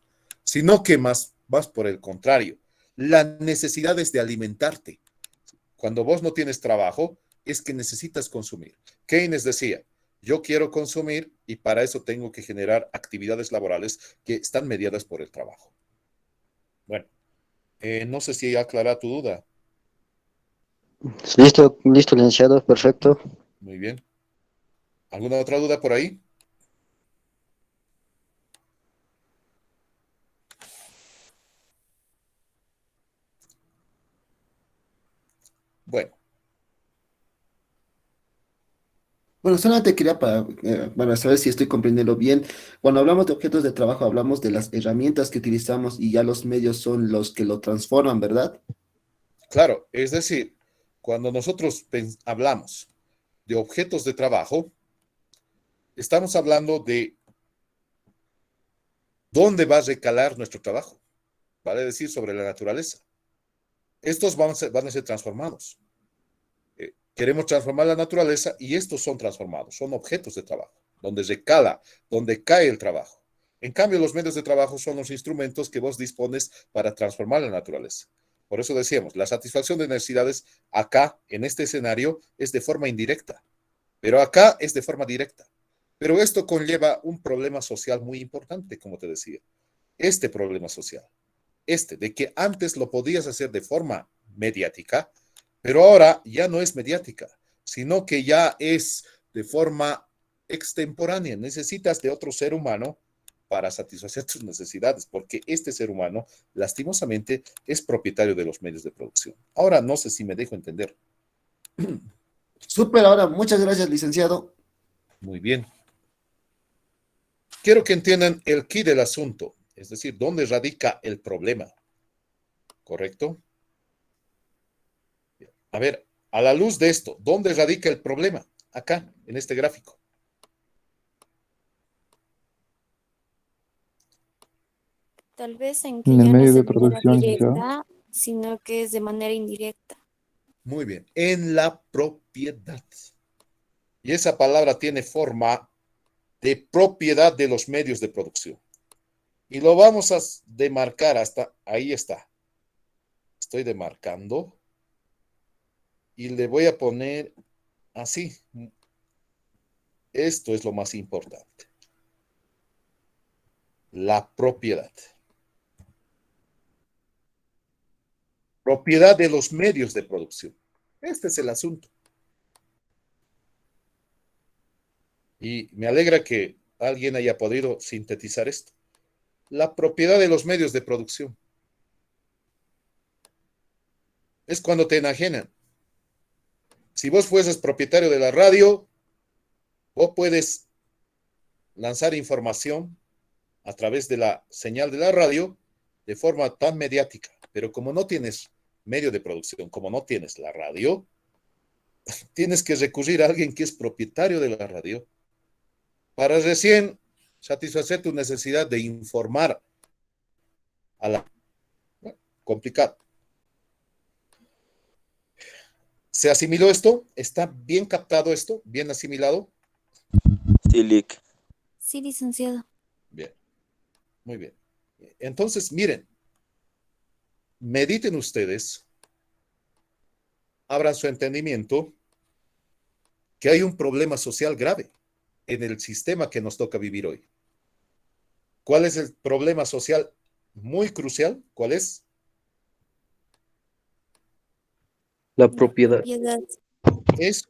sino que más por el contrario. La necesidad es de alimentarte. Cuando vos no tienes trabajo, es que necesitas consumir. Keynes decía, yo quiero consumir y para eso tengo que generar actividades laborales que están mediadas por el trabajo. Bueno, no sé si aclara tu duda. Listo, listo, licenciado, perfecto. Muy bien. ¿Alguna otra duda por ahí? Bueno. Bueno, solamente quería para saber si estoy comprendiendo bien. Cuando hablamos de objetos de trabajo, hablamos de las herramientas que utilizamos y ya los medios son los que lo transforman, ¿verdad? Claro, es decir, cuando nosotros hablamos de objetos de trabajo, estamos hablando de dónde va a recalar nuestro trabajo, vale decir, sobre la naturaleza. Estos van a ser transformados. Queremos transformar la naturaleza y estos son transformados, son objetos de trabajo, donde recala, donde cae el trabajo. En cambio, los medios de trabajo son los instrumentos que vos dispones para transformar la naturaleza. Por eso decíamos, la satisfacción de necesidades acá, en este escenario, es de forma indirecta, pero acá es de forma directa. Pero esto conlleva un problema social muy importante, como te decía. Este problema social, de que antes lo podías hacer de forma mediática, pero ahora ya no es mediática, sino que ya es de forma extemporánea. Necesitas de otro ser humano para satisfacer tus necesidades, porque este ser humano, lastimosamente, es propietario de los medios de producción. Ahora no sé si me dejo entender. Súper, ahora, muchas gracias, licenciado. Muy bien. Quiero que entiendan el quid del asunto, es decir, dónde radica el problema. ¿Correcto? A ver, a la luz de esto, ¿dónde radica el problema? Acá, en este gráfico. Tal vez en que En el ya no medio es de de manera producción, licenciado. directa, sino que es de manera indirecta. Muy bien, en la propiedad. Y esa palabra tiene forma de propiedad de los medios de producción. Y lo vamos a demarcar hasta, ahí está. Estoy demarcando. Y le voy a poner así. Esto es lo más importante. La propiedad. Propiedad de los medios de producción. Este es el asunto. Y me alegra que alguien haya podido sintetizar esto. La propiedad de los medios de producción. Es cuando te enajenan. Si vos fueses propietario de la radio, vos puedes lanzar información a través de la señal de la radio de forma tan mediática. Pero como no tienes medio de producción, como no tienes la radio, tienes que recurrir a alguien que es propietario de la radio para recién satisfacer tu necesidad de informar a la... Complicado. ¿Se asimiló esto? ¿Está bien captado esto? ¿Bien asimilado? Sí, Lick. Sí, licenciado. Bien, muy bien. Entonces, miren, mediten ustedes, abran su entendimiento, que hay un problema social grave en el sistema que nos toca vivir hoy. ¿Cuál es el problema social muy crucial? ¿Cuál es? La propiedad. Propiedad. Es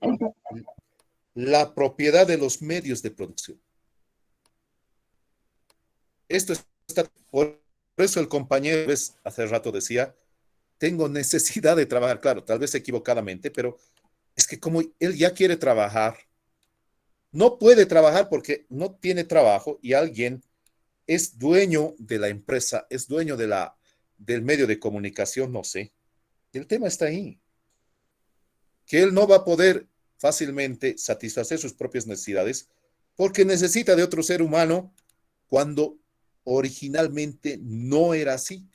la propiedad de los medios de producción. Esto está, por eso el compañero hace rato decía, tengo necesidad de trabajar, claro, tal vez equivocadamente, pero es que como él ya quiere trabajar, no puede trabajar porque no tiene trabajo y alguien es dueño de la empresa, es dueño del medio de comunicación, no sé. El tema está ahí, que él no va a poder fácilmente satisfacer sus propias necesidades porque necesita de otro ser humano cuando originalmente no era así.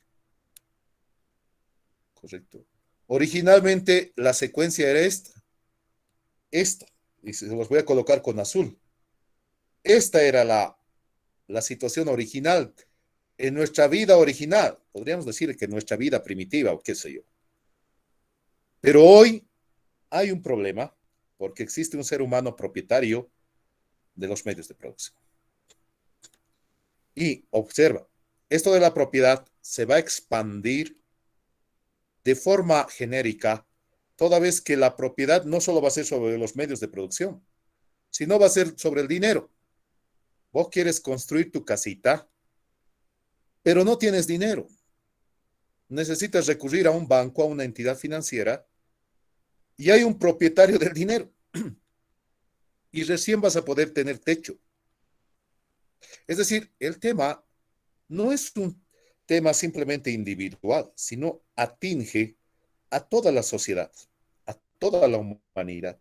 Correcto. Originalmente la secuencia era esta, y se los voy a colocar con azul. Esta era la situación original. En nuestra vida original, podríamos decir que en nuestra vida primitiva o qué sé yo. Pero hoy hay un problema porque existe un ser humano propietario de los medios de producción. Y observa, esto de la propiedad se va a expandir de forma genérica, toda vez que la propiedad no solo va a ser sobre los medios de producción, sino va a ser sobre el dinero. Vos quieres construir tu casita, pero no tienes dinero. Necesitas recurrir a un banco, a una entidad financiera, y hay un propietario del dinero. Y recién vas a poder tener techo. Es decir, el tema no es un tema simplemente individual, sino atinge a toda la sociedad, a toda la humanidad.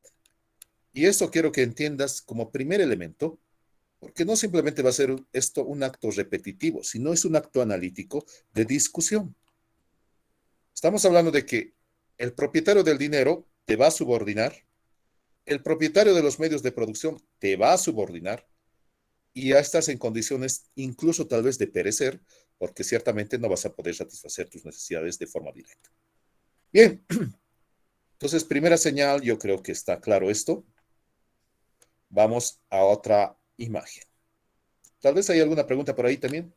Y eso quiero que entiendas como primer elemento, porque no simplemente va a ser esto un acto repetitivo, sino es un acto analítico de discusión. Estamos hablando de que el propietario del dinero te va a subordinar, el propietario de los medios de producción te va a subordinar y ya estás en condiciones incluso tal vez de perecer, porque ciertamente no vas a poder satisfacer tus necesidades de forma directa. Bien, entonces primera señal, yo creo que está claro esto. Vamos a otra imagen. Tal vez hay alguna pregunta por ahí también.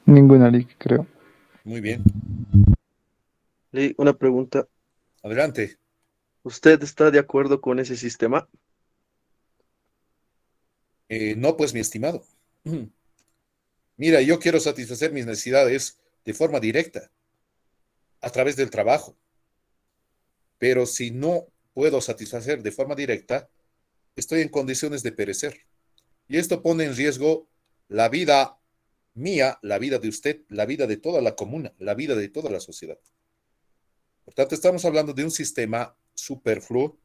Ninguna, Lick, creo. Muy bien. Una pregunta. Adelante. ¿Usted está de acuerdo con ese sistema? No, pues mi estimado. Mira, yo quiero satisfacer mis necesidades de forma directa, a través del trabajo. Pero si no puedo satisfacer de forma directa, estoy en condiciones de perecer. Y esto pone en riesgo la vida mía, la vida de usted, la vida de toda la comuna, la vida de toda la sociedad. Por tanto, estamos hablando de un sistema superfluo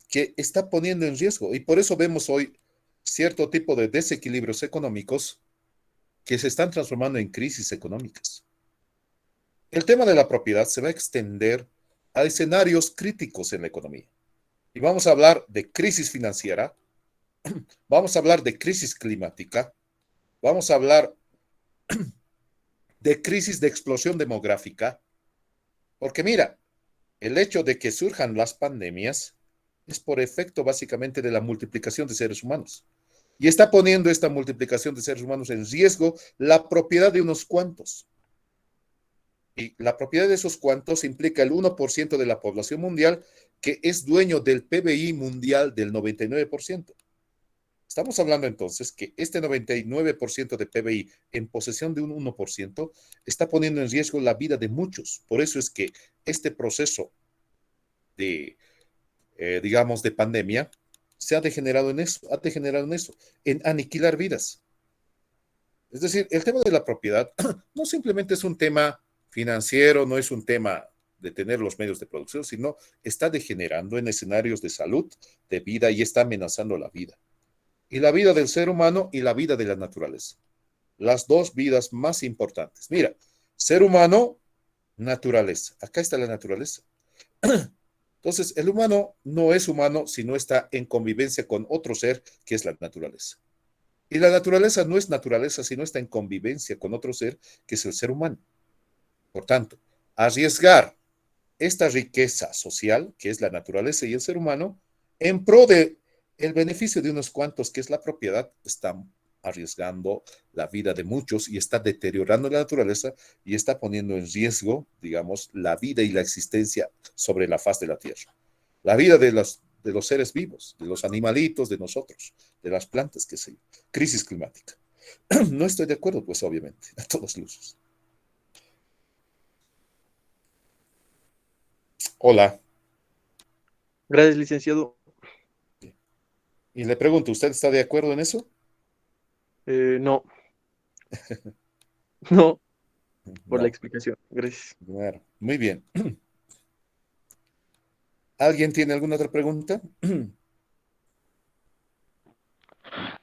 que está poniendo en riesgo. Y por eso vemos hoy cierto tipo de desequilibrios económicos que se están transformando en crisis económicas. El tema de la propiedad se va a extender a escenarios críticos en la economía. Y vamos a hablar de crisis financiera, vamos a hablar de crisis climática, vamos a hablar de crisis de explosión demográfica, porque mira, el hecho de que surjan las pandemias es por efecto básicamente de la multiplicación de seres humanos. Y está poniendo esta multiplicación de seres humanos en riesgo la propiedad de unos cuantos. Y la propiedad de esos cuantos implica el 1% de la población mundial que es dueño del PBI mundial del 99%. Estamos hablando entonces que este 99% de PBI en posesión de un 1% está poniendo en riesgo la vida de muchos. Por eso es que este proceso de, digamos, de pandemia se ha degenerado en eso, en aniquilar vidas. Es decir, el tema de la propiedad no simplemente es un tema financiero, no es un tema de tener los medios de producción, sino está degenerando en escenarios de salud, de vida y está amenazando la vida. Y la vida del ser humano y la vida de la naturaleza. Las dos vidas más importantes. Mira, ser humano, naturaleza. Acá está la naturaleza. Entonces, el humano no es humano si no está en convivencia con otro ser que es la naturaleza. Y la naturaleza no es naturaleza si no está en convivencia con otro ser que es el ser humano. Por tanto, arriesgar esta riqueza social, que es la naturaleza y el ser humano, en pro de el beneficio de unos cuantos, que es la propiedad, está arriesgando la vida de muchos y está deteriorando la naturaleza y está poniendo en riesgo, digamos, la vida y la existencia sobre la faz de la tierra. La vida de los seres vivos, de los animalitos, de nosotros, de las plantas, qué sé yo. Crisis climática. No estoy de acuerdo, pues obviamente, a todas luces. Hola. Gracias, licenciado. Y le pregunto, ¿usted está de acuerdo en eso? No. No, por la No. explicación. Gracias. Claro. Muy bien. ¿Alguien tiene alguna otra pregunta?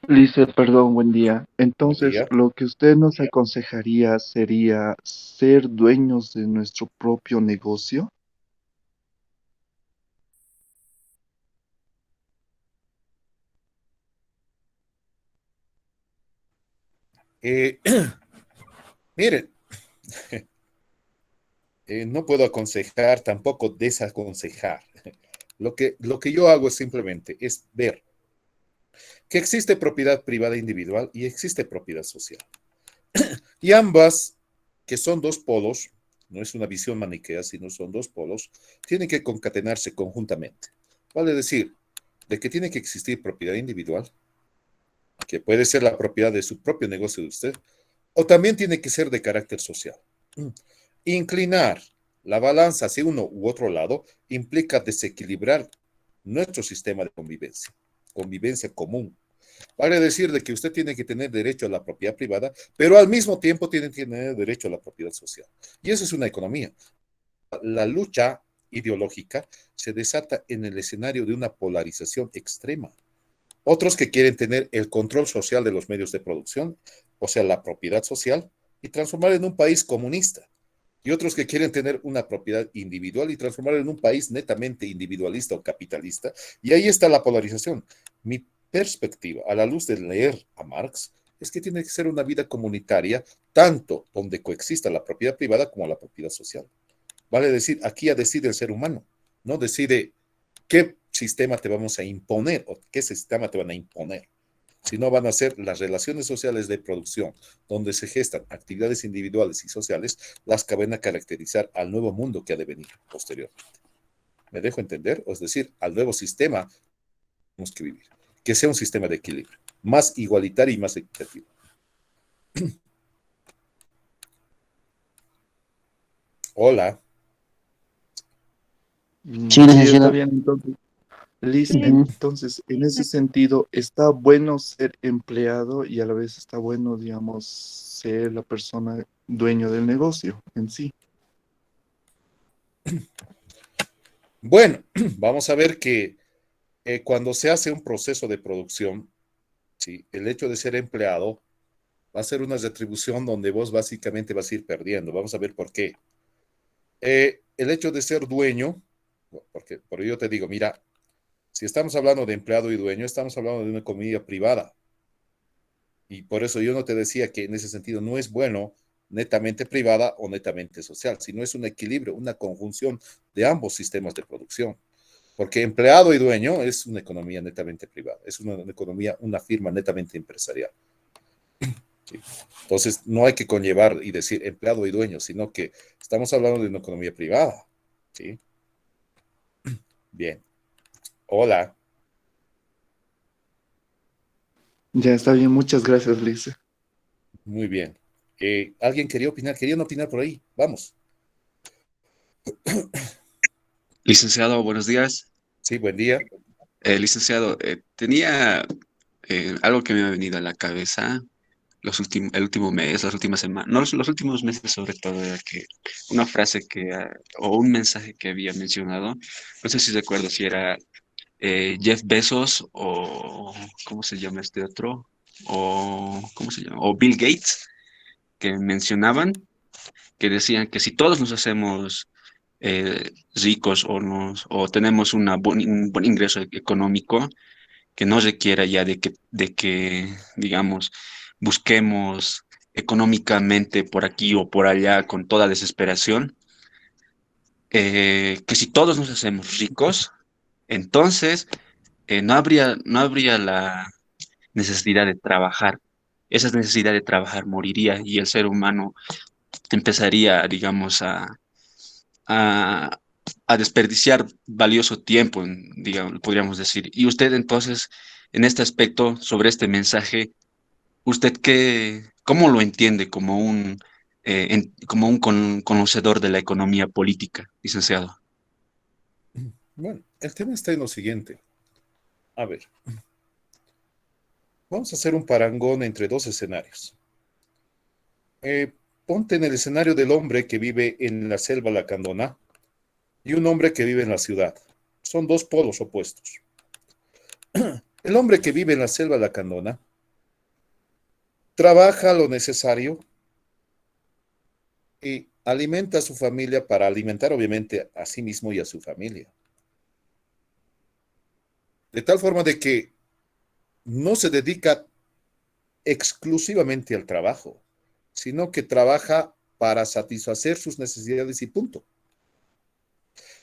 Lice, perdón, buen día. Buen Entonces, día. lo que usted nos aconsejaría sería ser dueños de nuestro propio negocio. Miren, no puedo aconsejar, tampoco desaconsejar. Lo que yo hago es simplemente es ver que existe propiedad privada individual y existe propiedad social. Y ambas, que son dos polos, no es una visión maniquea, sino son dos polos, tienen que concatenarse conjuntamente. Vale decir, de que tiene que existir propiedad individual, que puede ser la propiedad de su propio negocio de usted, o también tiene que ser de carácter social. Inclinar la balanza hacia uno u otro lado implica desequilibrar nuestro sistema de convivencia común. Vale decir de que usted tiene que tener derecho a la propiedad privada, pero al mismo tiempo tiene que tener derecho a la propiedad social. Y eso es una economía. La lucha ideológica se desata en el escenario de una polarización extrema. Otros que quieren tener el control social de los medios de producción, o sea, la propiedad social, y transformar en un país comunista. Y otros que quieren tener una propiedad individual y transformar en un país netamente individualista o capitalista. Y ahí está la polarización. Mi perspectiva, a la luz de leer a Marx, es que tiene que ser una vida comunitaria, tanto donde coexista la propiedad privada como la propiedad social. Vale decir, aquí ya decide el ser humano, no decide qué sistema te vamos a imponer o qué sistema te van a imponer, sino van a ser las relaciones sociales de producción, donde se gestan actividades individuales y sociales, las que van a caracterizar al nuevo mundo que ha de venir posteriormente. ¿Me dejo entender? Es decir, al nuevo sistema que tenemos que vivir, que sea un sistema de equilibrio, más igualitario y más equitativo. Hola. Sí, Sí, está licenciado. bien, entonces. Liz, Ujú. entonces, en ese sentido, está bueno ser empleado y a la vez está bueno, digamos, ser la persona dueño del negocio en sí. Bueno, vamos a ver que cuando se hace un proceso de producción, ¿sí? El hecho de ser empleado va a ser una retribución donde vos básicamente vas a ir perdiendo. Vamos a ver por qué. El hecho de ser dueño, porque por ello te digo, mira, si estamos hablando de empleado y dueño, estamos hablando de una economía privada. Y por eso yo no te decía que en ese sentido no es bueno netamente privada o netamente social, sino es un equilibrio, una conjunción de ambos sistemas de producción. Porque empleado y dueño es una economía netamente privada, es una economía, una firma netamente empresarial. ¿Sí? Entonces, no hay que conllevar y decir empleado y dueño, sino que estamos hablando de una economía privada. ¿Sí? Bien. Hola. Ya está bien, muchas gracias, Liz. Muy bien. ¿Alguien quería opinar? ¿Querían opinar por ahí? Vamos. Licenciado, buenos días. Sí, buen día. Licenciado, tenía algo que me ha venido a la cabeza el último mes, las últimas semanas, no, los últimos meses sobre todo, era que una frase o un mensaje que había mencionado, no sé si recuerdo si era Jeff Bezos o, ¿cómo se llama este otro? O, ¿cómo se llama? O Bill Gates, que mencionaban, que decían que si todos nos hacemos ricos o tenemos un buen ingreso económico que no requiera ya de que, digamos, busquemos económicamente por aquí o por allá con toda desesperación, que si todos nos hacemos ricos, entonces no habría la necesidad de trabajar. Esa necesidad de trabajar moriría y el ser humano empezaría, digamos, a, a desperdiciar valioso tiempo, digamos, podríamos decir. Y usted entonces, en este aspecto, sobre este mensaje, ¿usted cómo lo entiende como un conocedor de la economía política, licenciado? Bueno, el tema está en lo siguiente. A ver, vamos a hacer un parangón entre dos escenarios. Ponte en el escenario del hombre que vive en la selva lacandona y un hombre que vive en la ciudad. Son dos polos opuestos. El hombre que vive en la selva lacandona trabaja lo necesario y alimenta a su familia para alimentar obviamente a sí mismo y a su familia. De tal forma de que no se dedica exclusivamente al trabajo, sino que trabaja para satisfacer sus necesidades y punto.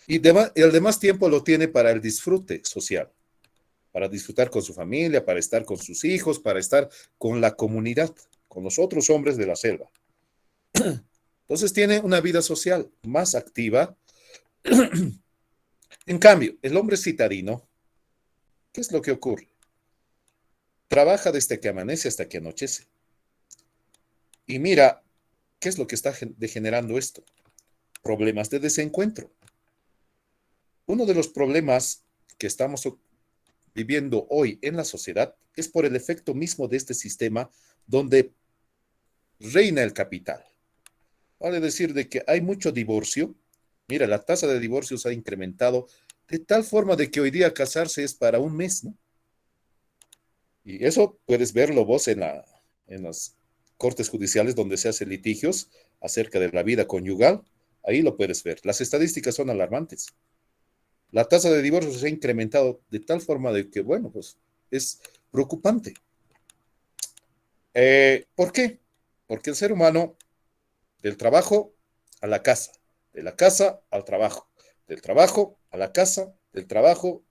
Y el demás tiempo lo tiene para el disfrute social, para disfrutar con su familia, para estar con sus hijos, para estar con la comunidad, con los otros hombres de la selva. Entonces tiene una vida social más activa. En cambio, el hombre citadino, ¿qué es lo que ocurre? Trabaja desde que amanece hasta que anochece. Y mira, ¿qué es lo que está degenerando esto? Problemas de desencuentro. Uno de los problemas que estamos viviendo hoy en la sociedad es por el efecto mismo de este sistema donde reina el capital. Vale decir de que hay mucho divorcio Mira, la tasa de divorcios ha incrementado de tal forma de que hoy día casarse es para un mes, ¿no? Y eso puedes verlo vos en las cortes judiciales donde se hacen litigios acerca de la vida conyugal. Ahí lo puedes ver. Las estadísticas son alarmantes. La tasa de divorcios se ha incrementado de tal forma de que, bueno, pues es preocupante. ¿Por qué? Porque el ser humano, del trabajo a la casa, de la casa al trabajo, del trabajo a la casa, del trabajo,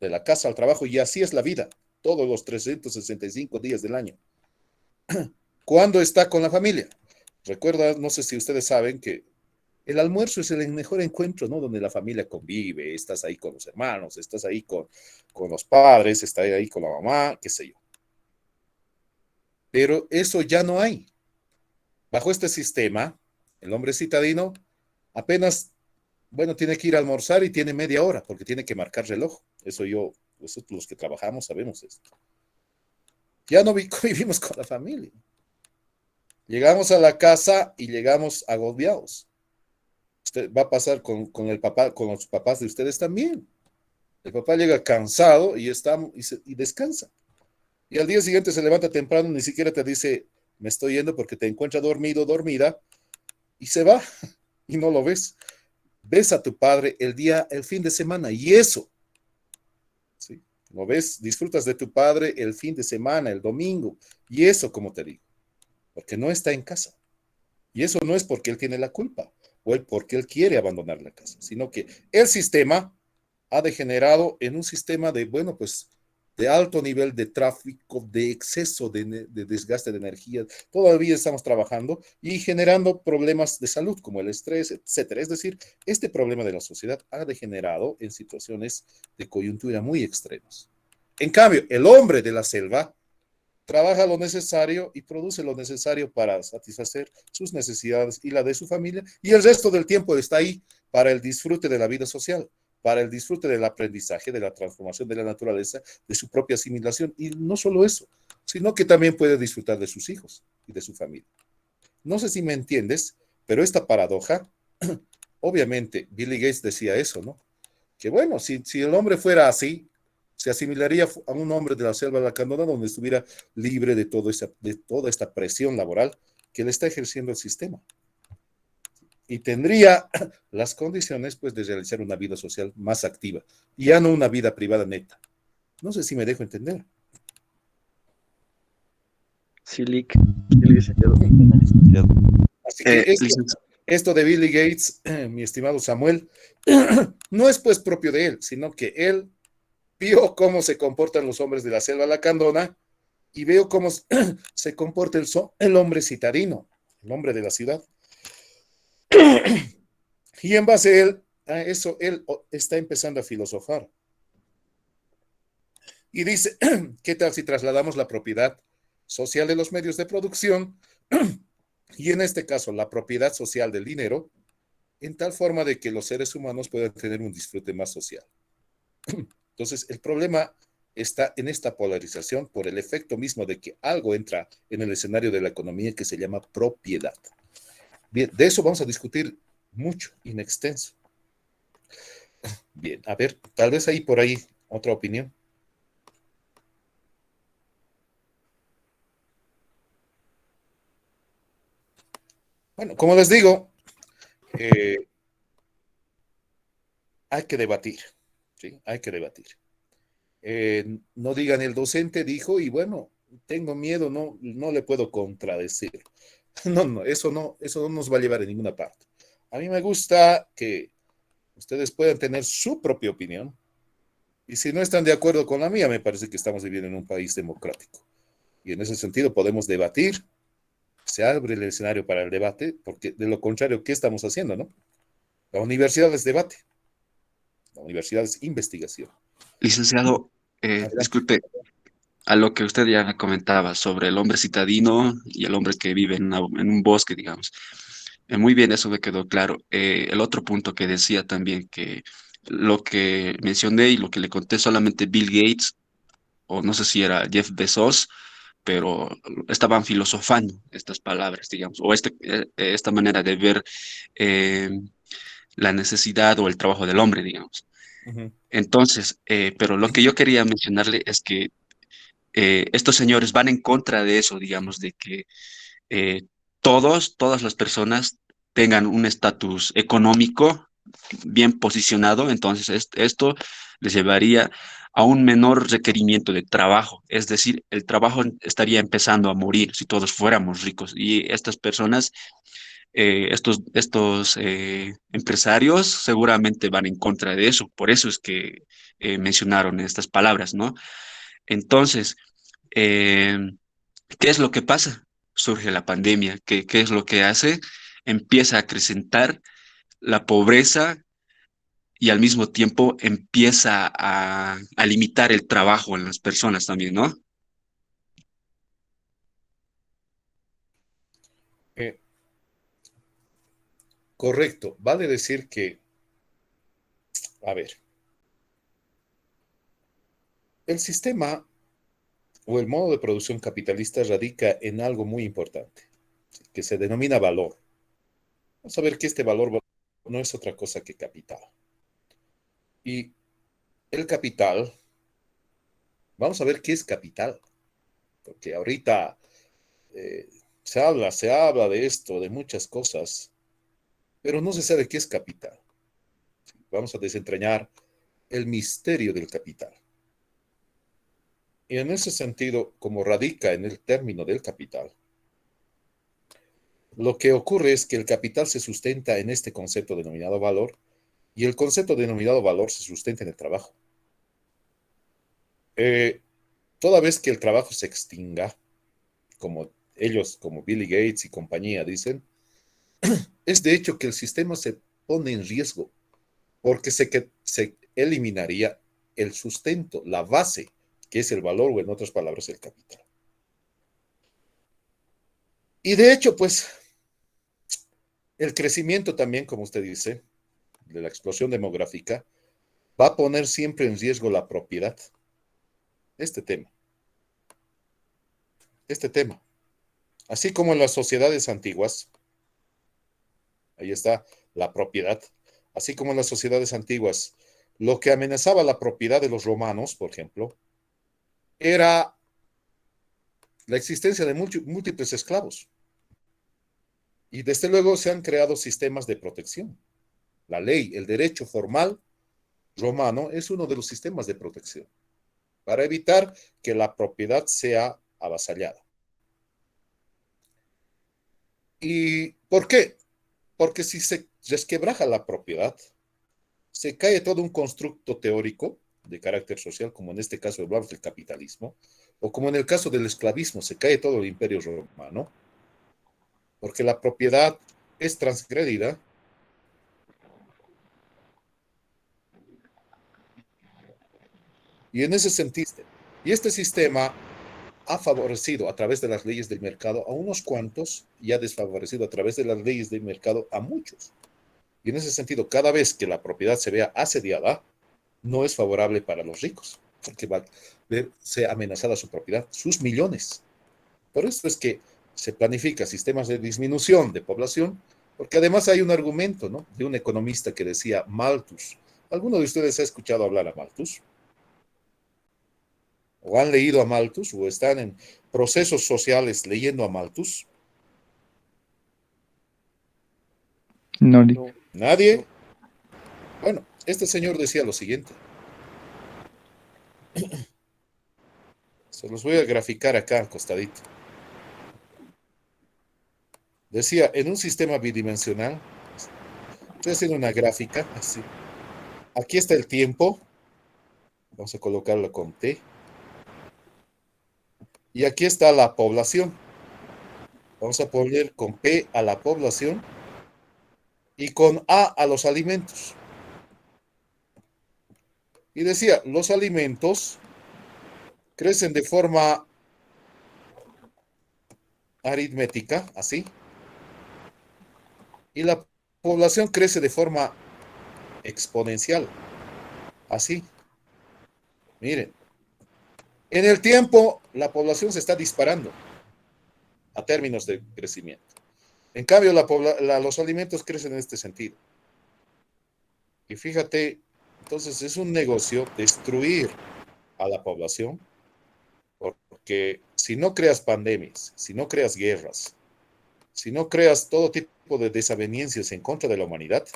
de la casa al trabajo, y así es la vida, todos los 365 días del año. ¿Cuándo está con la familia? Recuerda, no sé si ustedes saben que el almuerzo es el mejor encuentro, ¿no? Donde la familia convive, estás ahí con los hermanos, estás ahí con los padres, estás ahí con la mamá, qué sé yo. Pero eso ya no hay. Bajo este sistema, el hombre citadino apenas, bueno, tiene que ir a almorzar y tiene media hora porque tiene que marcar reloj. Eso los que trabajamos sabemos esto. Ya no vivimos con la familia. Llegamos a la casa y llegamos agobiados. Usted va a pasar con el papá, con los papás de ustedes también. El papá llega cansado y descansa. Y al día siguiente se levanta temprano, ni siquiera te dice, me estoy yendo porque te encuentra dormido, dormida, y se va y no lo ves. Ves a tu padre el fin de semana, y eso, ¿sí? Lo ves, disfrutas de tu padre el fin de semana, el domingo, y eso, como te digo, porque no está en casa. Y eso no es porque él tiene la culpa o porque él quiere abandonar la casa, sino que el sistema ha degenerado en un sistema de, bueno, pues, de alto nivel de tráfico, de exceso de desgaste de energía. Todavía estamos trabajando y generando problemas de salud como el estrés, etcétera. Es decir, este problema de la sociedad ha degenerado en situaciones de coyuntura muy extremas. En cambio, el hombre de la selva trabaja lo necesario y produce lo necesario para satisfacer sus necesidades y la de su familia, y el resto del tiempo está ahí para el disfrute de la vida social, para el disfrute del aprendizaje, de la transformación de la naturaleza, de su propia asimilación, y no solo eso, sino que también puede disfrutar de sus hijos y de su familia. No sé si me entiendes, pero esta paradoja, obviamente, Billy Gates decía eso, ¿no? Que bueno, si el hombre fuera así, se asimilaría a un hombre de la selva lacandona donde estuviera libre de toda esta presión laboral que le está ejerciendo el sistema. Y tendría las condiciones, pues, de realizar una vida social más activa, y ya no una vida privada neta. No sé si me dejo entender. Sí, licenciado. Así que esto de Billy Gates, mi estimado Samuel, no es pues propio de él, sino que él vio cómo se comportan los hombres de la selva lacandona y veo cómo se comporta el hombre citadino, el hombre de la ciudad. Y en base a eso, él está empezando a filosofar. Y dice, ¿qué tal si trasladamos la propiedad social de los medios de producción y en este caso la propiedad social del dinero en tal forma de que los seres humanos puedan tener un disfrute más social? Entonces, el problema está en esta polarización por el efecto mismo de que algo entra en el escenario de la economía que se llama propiedad. Bien, de eso vamos a discutir mucho, in extenso. Bien, a ver, tal vez hay por ahí otra opinión. Bueno, como les digo, hay que debatir, ¿sí? Hay que debatir. No digan el docente dijo y bueno, tengo miedo, no le puedo contradecir. No, eso no nos va a llevar a ninguna parte. A mí me gusta que ustedes puedan tener su propia opinión y si no están de acuerdo con la mía, me parece que estamos viviendo en un país democrático y en ese sentido podemos debatir, se abre el escenario para el debate, porque de lo contrario, ¿qué estamos haciendo, no? La universidad es debate, la universidad es investigación. Licenciado, disculpe, a lo que usted ya me comentaba sobre el hombre citadino y el hombre que vive en un bosque, digamos. Muy bien, eso me quedó claro. El otro punto que decía también que lo que mencioné y lo que le conté solamente Bill Gates, o no sé si era Jeff Bezos, pero estaban filosofando estas palabras, digamos, o esta manera de ver la necesidad o el trabajo del hombre, digamos. Ujú. Entonces, pero lo que yo quería mencionarle es que estos señores van en contra de eso, digamos, de que eh, todas las personas tengan un estatus económico bien posicionado, entonces esto les llevaría a un menor requerimiento de trabajo, es decir, el trabajo estaría empezando a morir si todos fuéramos ricos y estas personas, estos empresarios seguramente van en contra de eso, por eso es que mencionaron estas palabras, ¿no? Entonces, eh, ¿qué es lo que pasa? Surge la pandemia. ¿Qué es lo que hace? Empieza a acrecentar la pobreza y al mismo tiempo empieza a limitar el trabajo en las personas también, ¿no? Eh, correcto. Vale decir que, a ver, el sistema o el modo de producción capitalista radica en algo muy importante, que se denomina valor. Vamos a ver que este valor no es otra cosa que capital. Y el capital, vamos a ver qué es capital, porque ahorita eh, se habla de esto, de muchas cosas, pero no se sabe qué es capital. Vamos a desentrañar el misterio del capital. Y en ese sentido, como radica en el término del capital, lo que ocurre es que el capital se sustenta en este concepto denominado valor y el concepto denominado valor se sustenta en el trabajo. Eh, toda vez que el trabajo se extinga, como ellos, como Billy Gates y compañía dicen, es de hecho que el sistema se pone en riesgo porque se eliminaría el sustento, la base, que es el valor o en otras palabras el capital. Y de hecho, pues, el crecimiento también, como usted dice, de la explosión demográfica, va a poner siempre en riesgo la propiedad. Este tema, este tema. Así como en las sociedades antiguas, ahí está la propiedad, así como en las sociedades antiguas, lo que amenazaba la propiedad de los romanos, por ejemplo, era la existencia de múltiples esclavos. Y desde luego se han creado sistemas de protección. La ley, el derecho formal romano es uno de los sistemas de protección para evitar que la propiedad sea avasallada. ¿Y por qué? Porque si se resquebraja la propiedad, se cae todo un constructo teórico de carácter social, como en este caso hablamos del capitalismo, o como en el caso del esclavismo, se cae todo el imperio romano, porque la propiedad es transgredida. Y en ese sentido, y este sistema ha favorecido a través de las leyes del mercado a unos cuantos y ha desfavorecido a través de las leyes del mercado a muchos. Y en ese sentido, cada vez que la propiedad se vea asediada, no es favorable para los ricos, porque va a verse amenazada su propiedad, sus millones. Por eso es que se planifica sistemas de disminución de población, porque además hay un argumento, ¿no?, de un economista que decía Malthus. ¿Alguno de ustedes ha escuchado hablar a Malthus? ¿O han leído a Malthus? ¿O están en procesos sociales leyendo a Malthus? No, Lick. ¿Nadie? Bueno, este señor decía lo siguiente. Se los voy a graficar acá al costadito. Decía, en un sistema bidimensional, estoy haciendo una gráfica, así. Aquí está el tiempo. Vamos a colocarlo con T. Y aquí está la población. Vamos a poner con P a la población y con A los alimentos. Y decía, los alimentos crecen de forma aritmética, así. Y la población crece de forma exponencial, así. Miren, en el tiempo la población se está disparando a términos de crecimiento. En cambio, los alimentos crecen en este sentido. Y fíjate, entonces es un negocio destruir a la población, porque si no creas pandemias, si no creas guerras, si no creas todo tipo de desavenencias en contra de la humanidad,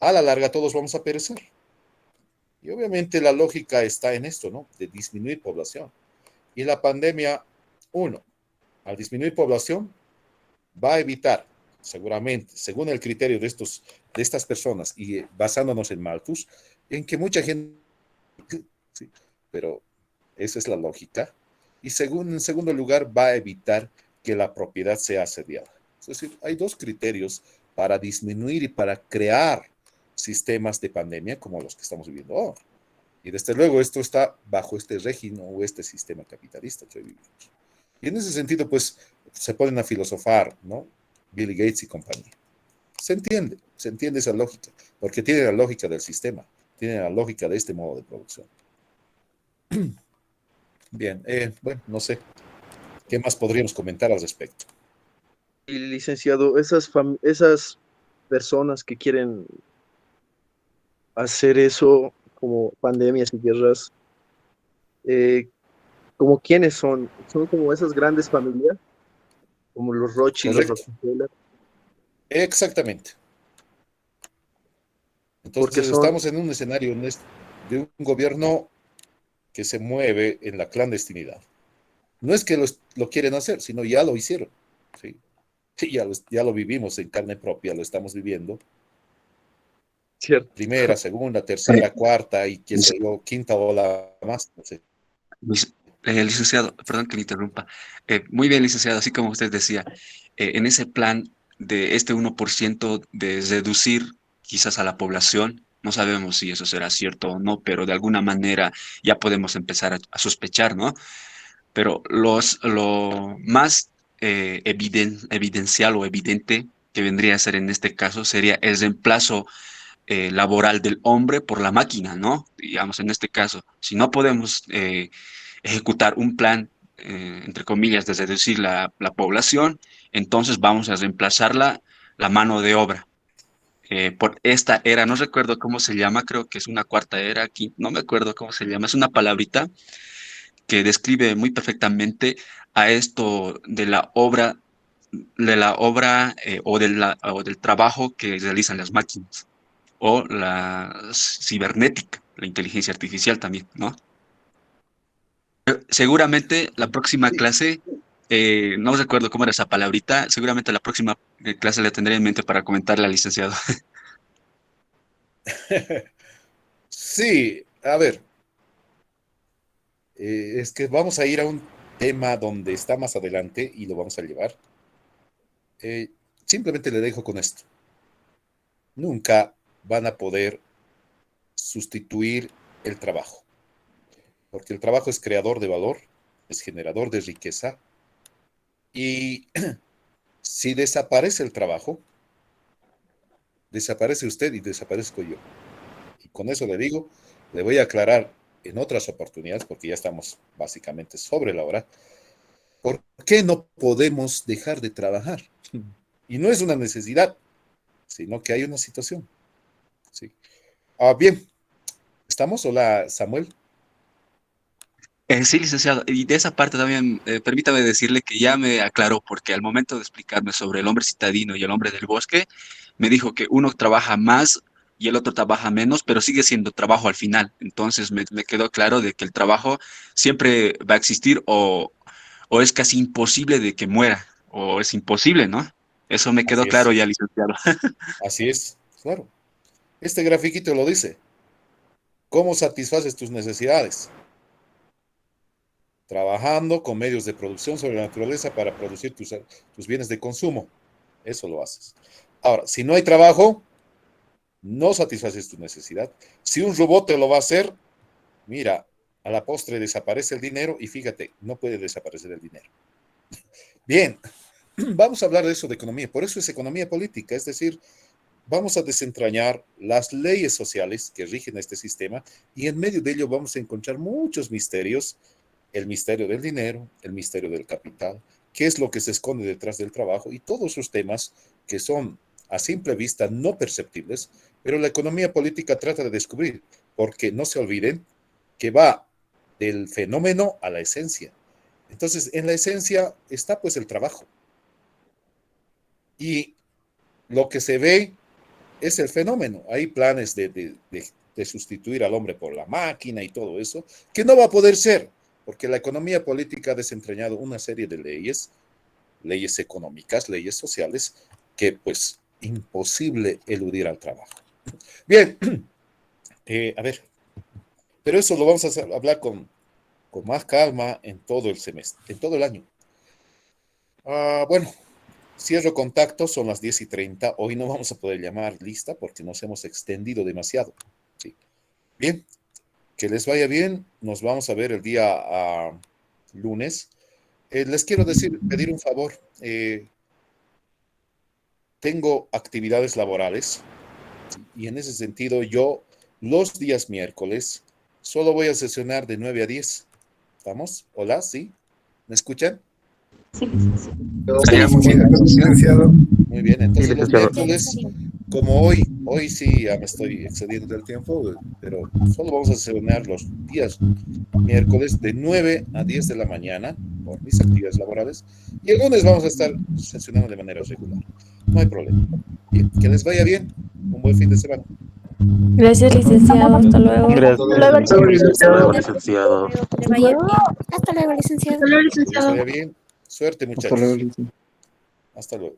a la larga todos vamos a perecer. Y obviamente la lógica está en esto, ¿no? De disminuir población. Y la pandemia, uno, al disminuir población, va a evitar, seguramente, según el criterio de estas personas y basándonos en Malthus, en que mucha gente, sí, pero esa es la lógica. Y en segundo lugar, va a evitar que la propiedad sea asediada. Es decir, hay dos criterios para disminuir y para crear sistemas de pandemia como los que estamos viviendo ahora. Y desde luego esto está bajo este régimen o este sistema capitalista que hoy vivimos. Y en ese sentido, pues, se ponen a filosofar, ¿no? Bill Gates y compañía. Se entiende esa lógica, porque tiene la lógica del sistema, tiene la lógica de este modo de producción. Bien, bueno, no sé, ¿qué más podríamos comentar al respecto? Y licenciado, esas personas que quieren hacer eso como pandemias y guerras, eh, ¿como quiénes son? ¿Son como esas grandes familias, como los Rothschild, los Correcto, Rockefeller? exactamente. Porque Entonces son, estamos en un escenario de un gobierno que se mueve en la clandestinidad. No es que lo quieren hacer, sino ya lo hicieron. ¿Sí? Sí, ya lo vivimos en carne propia, lo estamos viviendo. cierto. Primera, segunda, tercera, cuarta y qué sé yo, quinta ola más. No sé. Licenciado, perdón que le interrumpa. Muy bien, licenciado, así como usted decía, en ese plan de este 1% de reducir quizás a la población, no sabemos si eso será cierto o no, pero de alguna manera ya podemos empezar a sospechar, ¿no? Pero lo más evidencial o evidente que vendría a ser en este caso sería el reemplazo laboral del hombre por la máquina, ¿no? Digamos, en este caso, si no podemos ejecutar un plan, entre comillas, de reducir la población, entonces vamos a reemplazar la mano de obra. Por esta era, no recuerdo cómo se llama, creo que es una cuarta era, aquí, no me acuerdo cómo se llama, es una palabrita que describe muy perfectamente a esto de la obra o del trabajo que realizan las máquinas o la cibernética, la inteligencia artificial también, ¿no? Seguramente la próxima clase, no recuerdo cómo era esa palabrita, seguramente la próxima clase la tendré en mente para comentarle al licenciado. Sí, a ver, es que vamos a ir a un tema donde está más adelante y lo vamos a llevar. Eh, Simplemente le dejo con esto. Nunca van a poder sustituir el trabajo, porque el trabajo es creador de valor, es generador de riqueza, y si desaparece el trabajo, desaparece usted y desaparezco yo. Y con eso le digo, le voy a aclarar en otras oportunidades, porque ya estamos básicamente sobre la hora, ¿por qué no podemos dejar de trabajar? Y no es una necesidad, sino que hay una situación. ¿Sí? Bien, ¿estamos? Hola, Samuel. Sí, licenciado, y de esa parte también, permítame decirle que ya me aclaró, porque al momento de explicarme sobre el hombre citadino y el hombre del bosque, me dijo que uno trabaja más y el otro trabaja menos, pero sigue siendo trabajo al final. Entonces me quedó claro de que el trabajo siempre va a existir o es casi imposible de que muera, o es imposible, ¿no? Eso me quedó Así claro es, ya, licenciado. así es, claro. Este grafiquito lo dice. ¿Cómo satisfaces tus necesidades? Trabajando con medios de producción sobre la naturaleza para producir tus bienes de consumo. Eso lo haces. Ahora, si no hay trabajo, no satisfaces tu necesidad. Si un robot te lo va a hacer, mira, a la postre desaparece el dinero y fíjate, no puede desaparecer el dinero. Bien, vamos a hablar de eso de economía. Por eso es economía política, es decir, vamos a desentrañar las leyes sociales que rigen este sistema y en medio de ello vamos a encontrar muchos misterios, el misterio del dinero, el misterio del capital, qué es lo que se esconde detrás del trabajo y todos esos temas que son a simple vista no perceptibles, pero la economía política trata de descubrir, porque no se olviden que va del fenómeno a la esencia. Entonces, en la esencia está pues el trabajo. Y lo que se ve es el fenómeno. Hay planes de sustituir al hombre por la máquina y todo eso, que no va a poder ser, porque la economía política ha desentrañado una serie de leyes económicas, leyes sociales, que pues imposible eludir al trabajo. Bien, a ver, pero eso lo vamos a hablar con más calma en todo el semestre, en todo el año. Bueno, cierro contacto, son las 10:30. Hoy no vamos a poder llamar lista porque nos hemos extendido demasiado. ¿Sí? Bien, que les vaya bien. Nos vamos a ver el día lunes. Les quiero pedir un favor. Tengo actividades laborales y en ese sentido yo los días miércoles solo voy a sesionar de 9 a 10. ¿Estamos? ¿Hola? ¿Sí? ¿Me escuchan? Sí. Muy bien, entonces los miércoles, como hoy sí ya me estoy excediendo del tiempo, pero solo vamos a sesionar los días miércoles de 9 a 10 de la mañana por mis actividades laborales y el lunes vamos a estar sesionando de manera regular. No hay problema. Bien, que les vaya bien. Un buen fin de semana. Gracias, licenciado. Hasta luego. Gracias, licenciado. Que le vaya bien. Hasta luego, licenciado. Que les vaya bien. Suerte, Hasta luego, muchachos. licenciado. Hasta luego.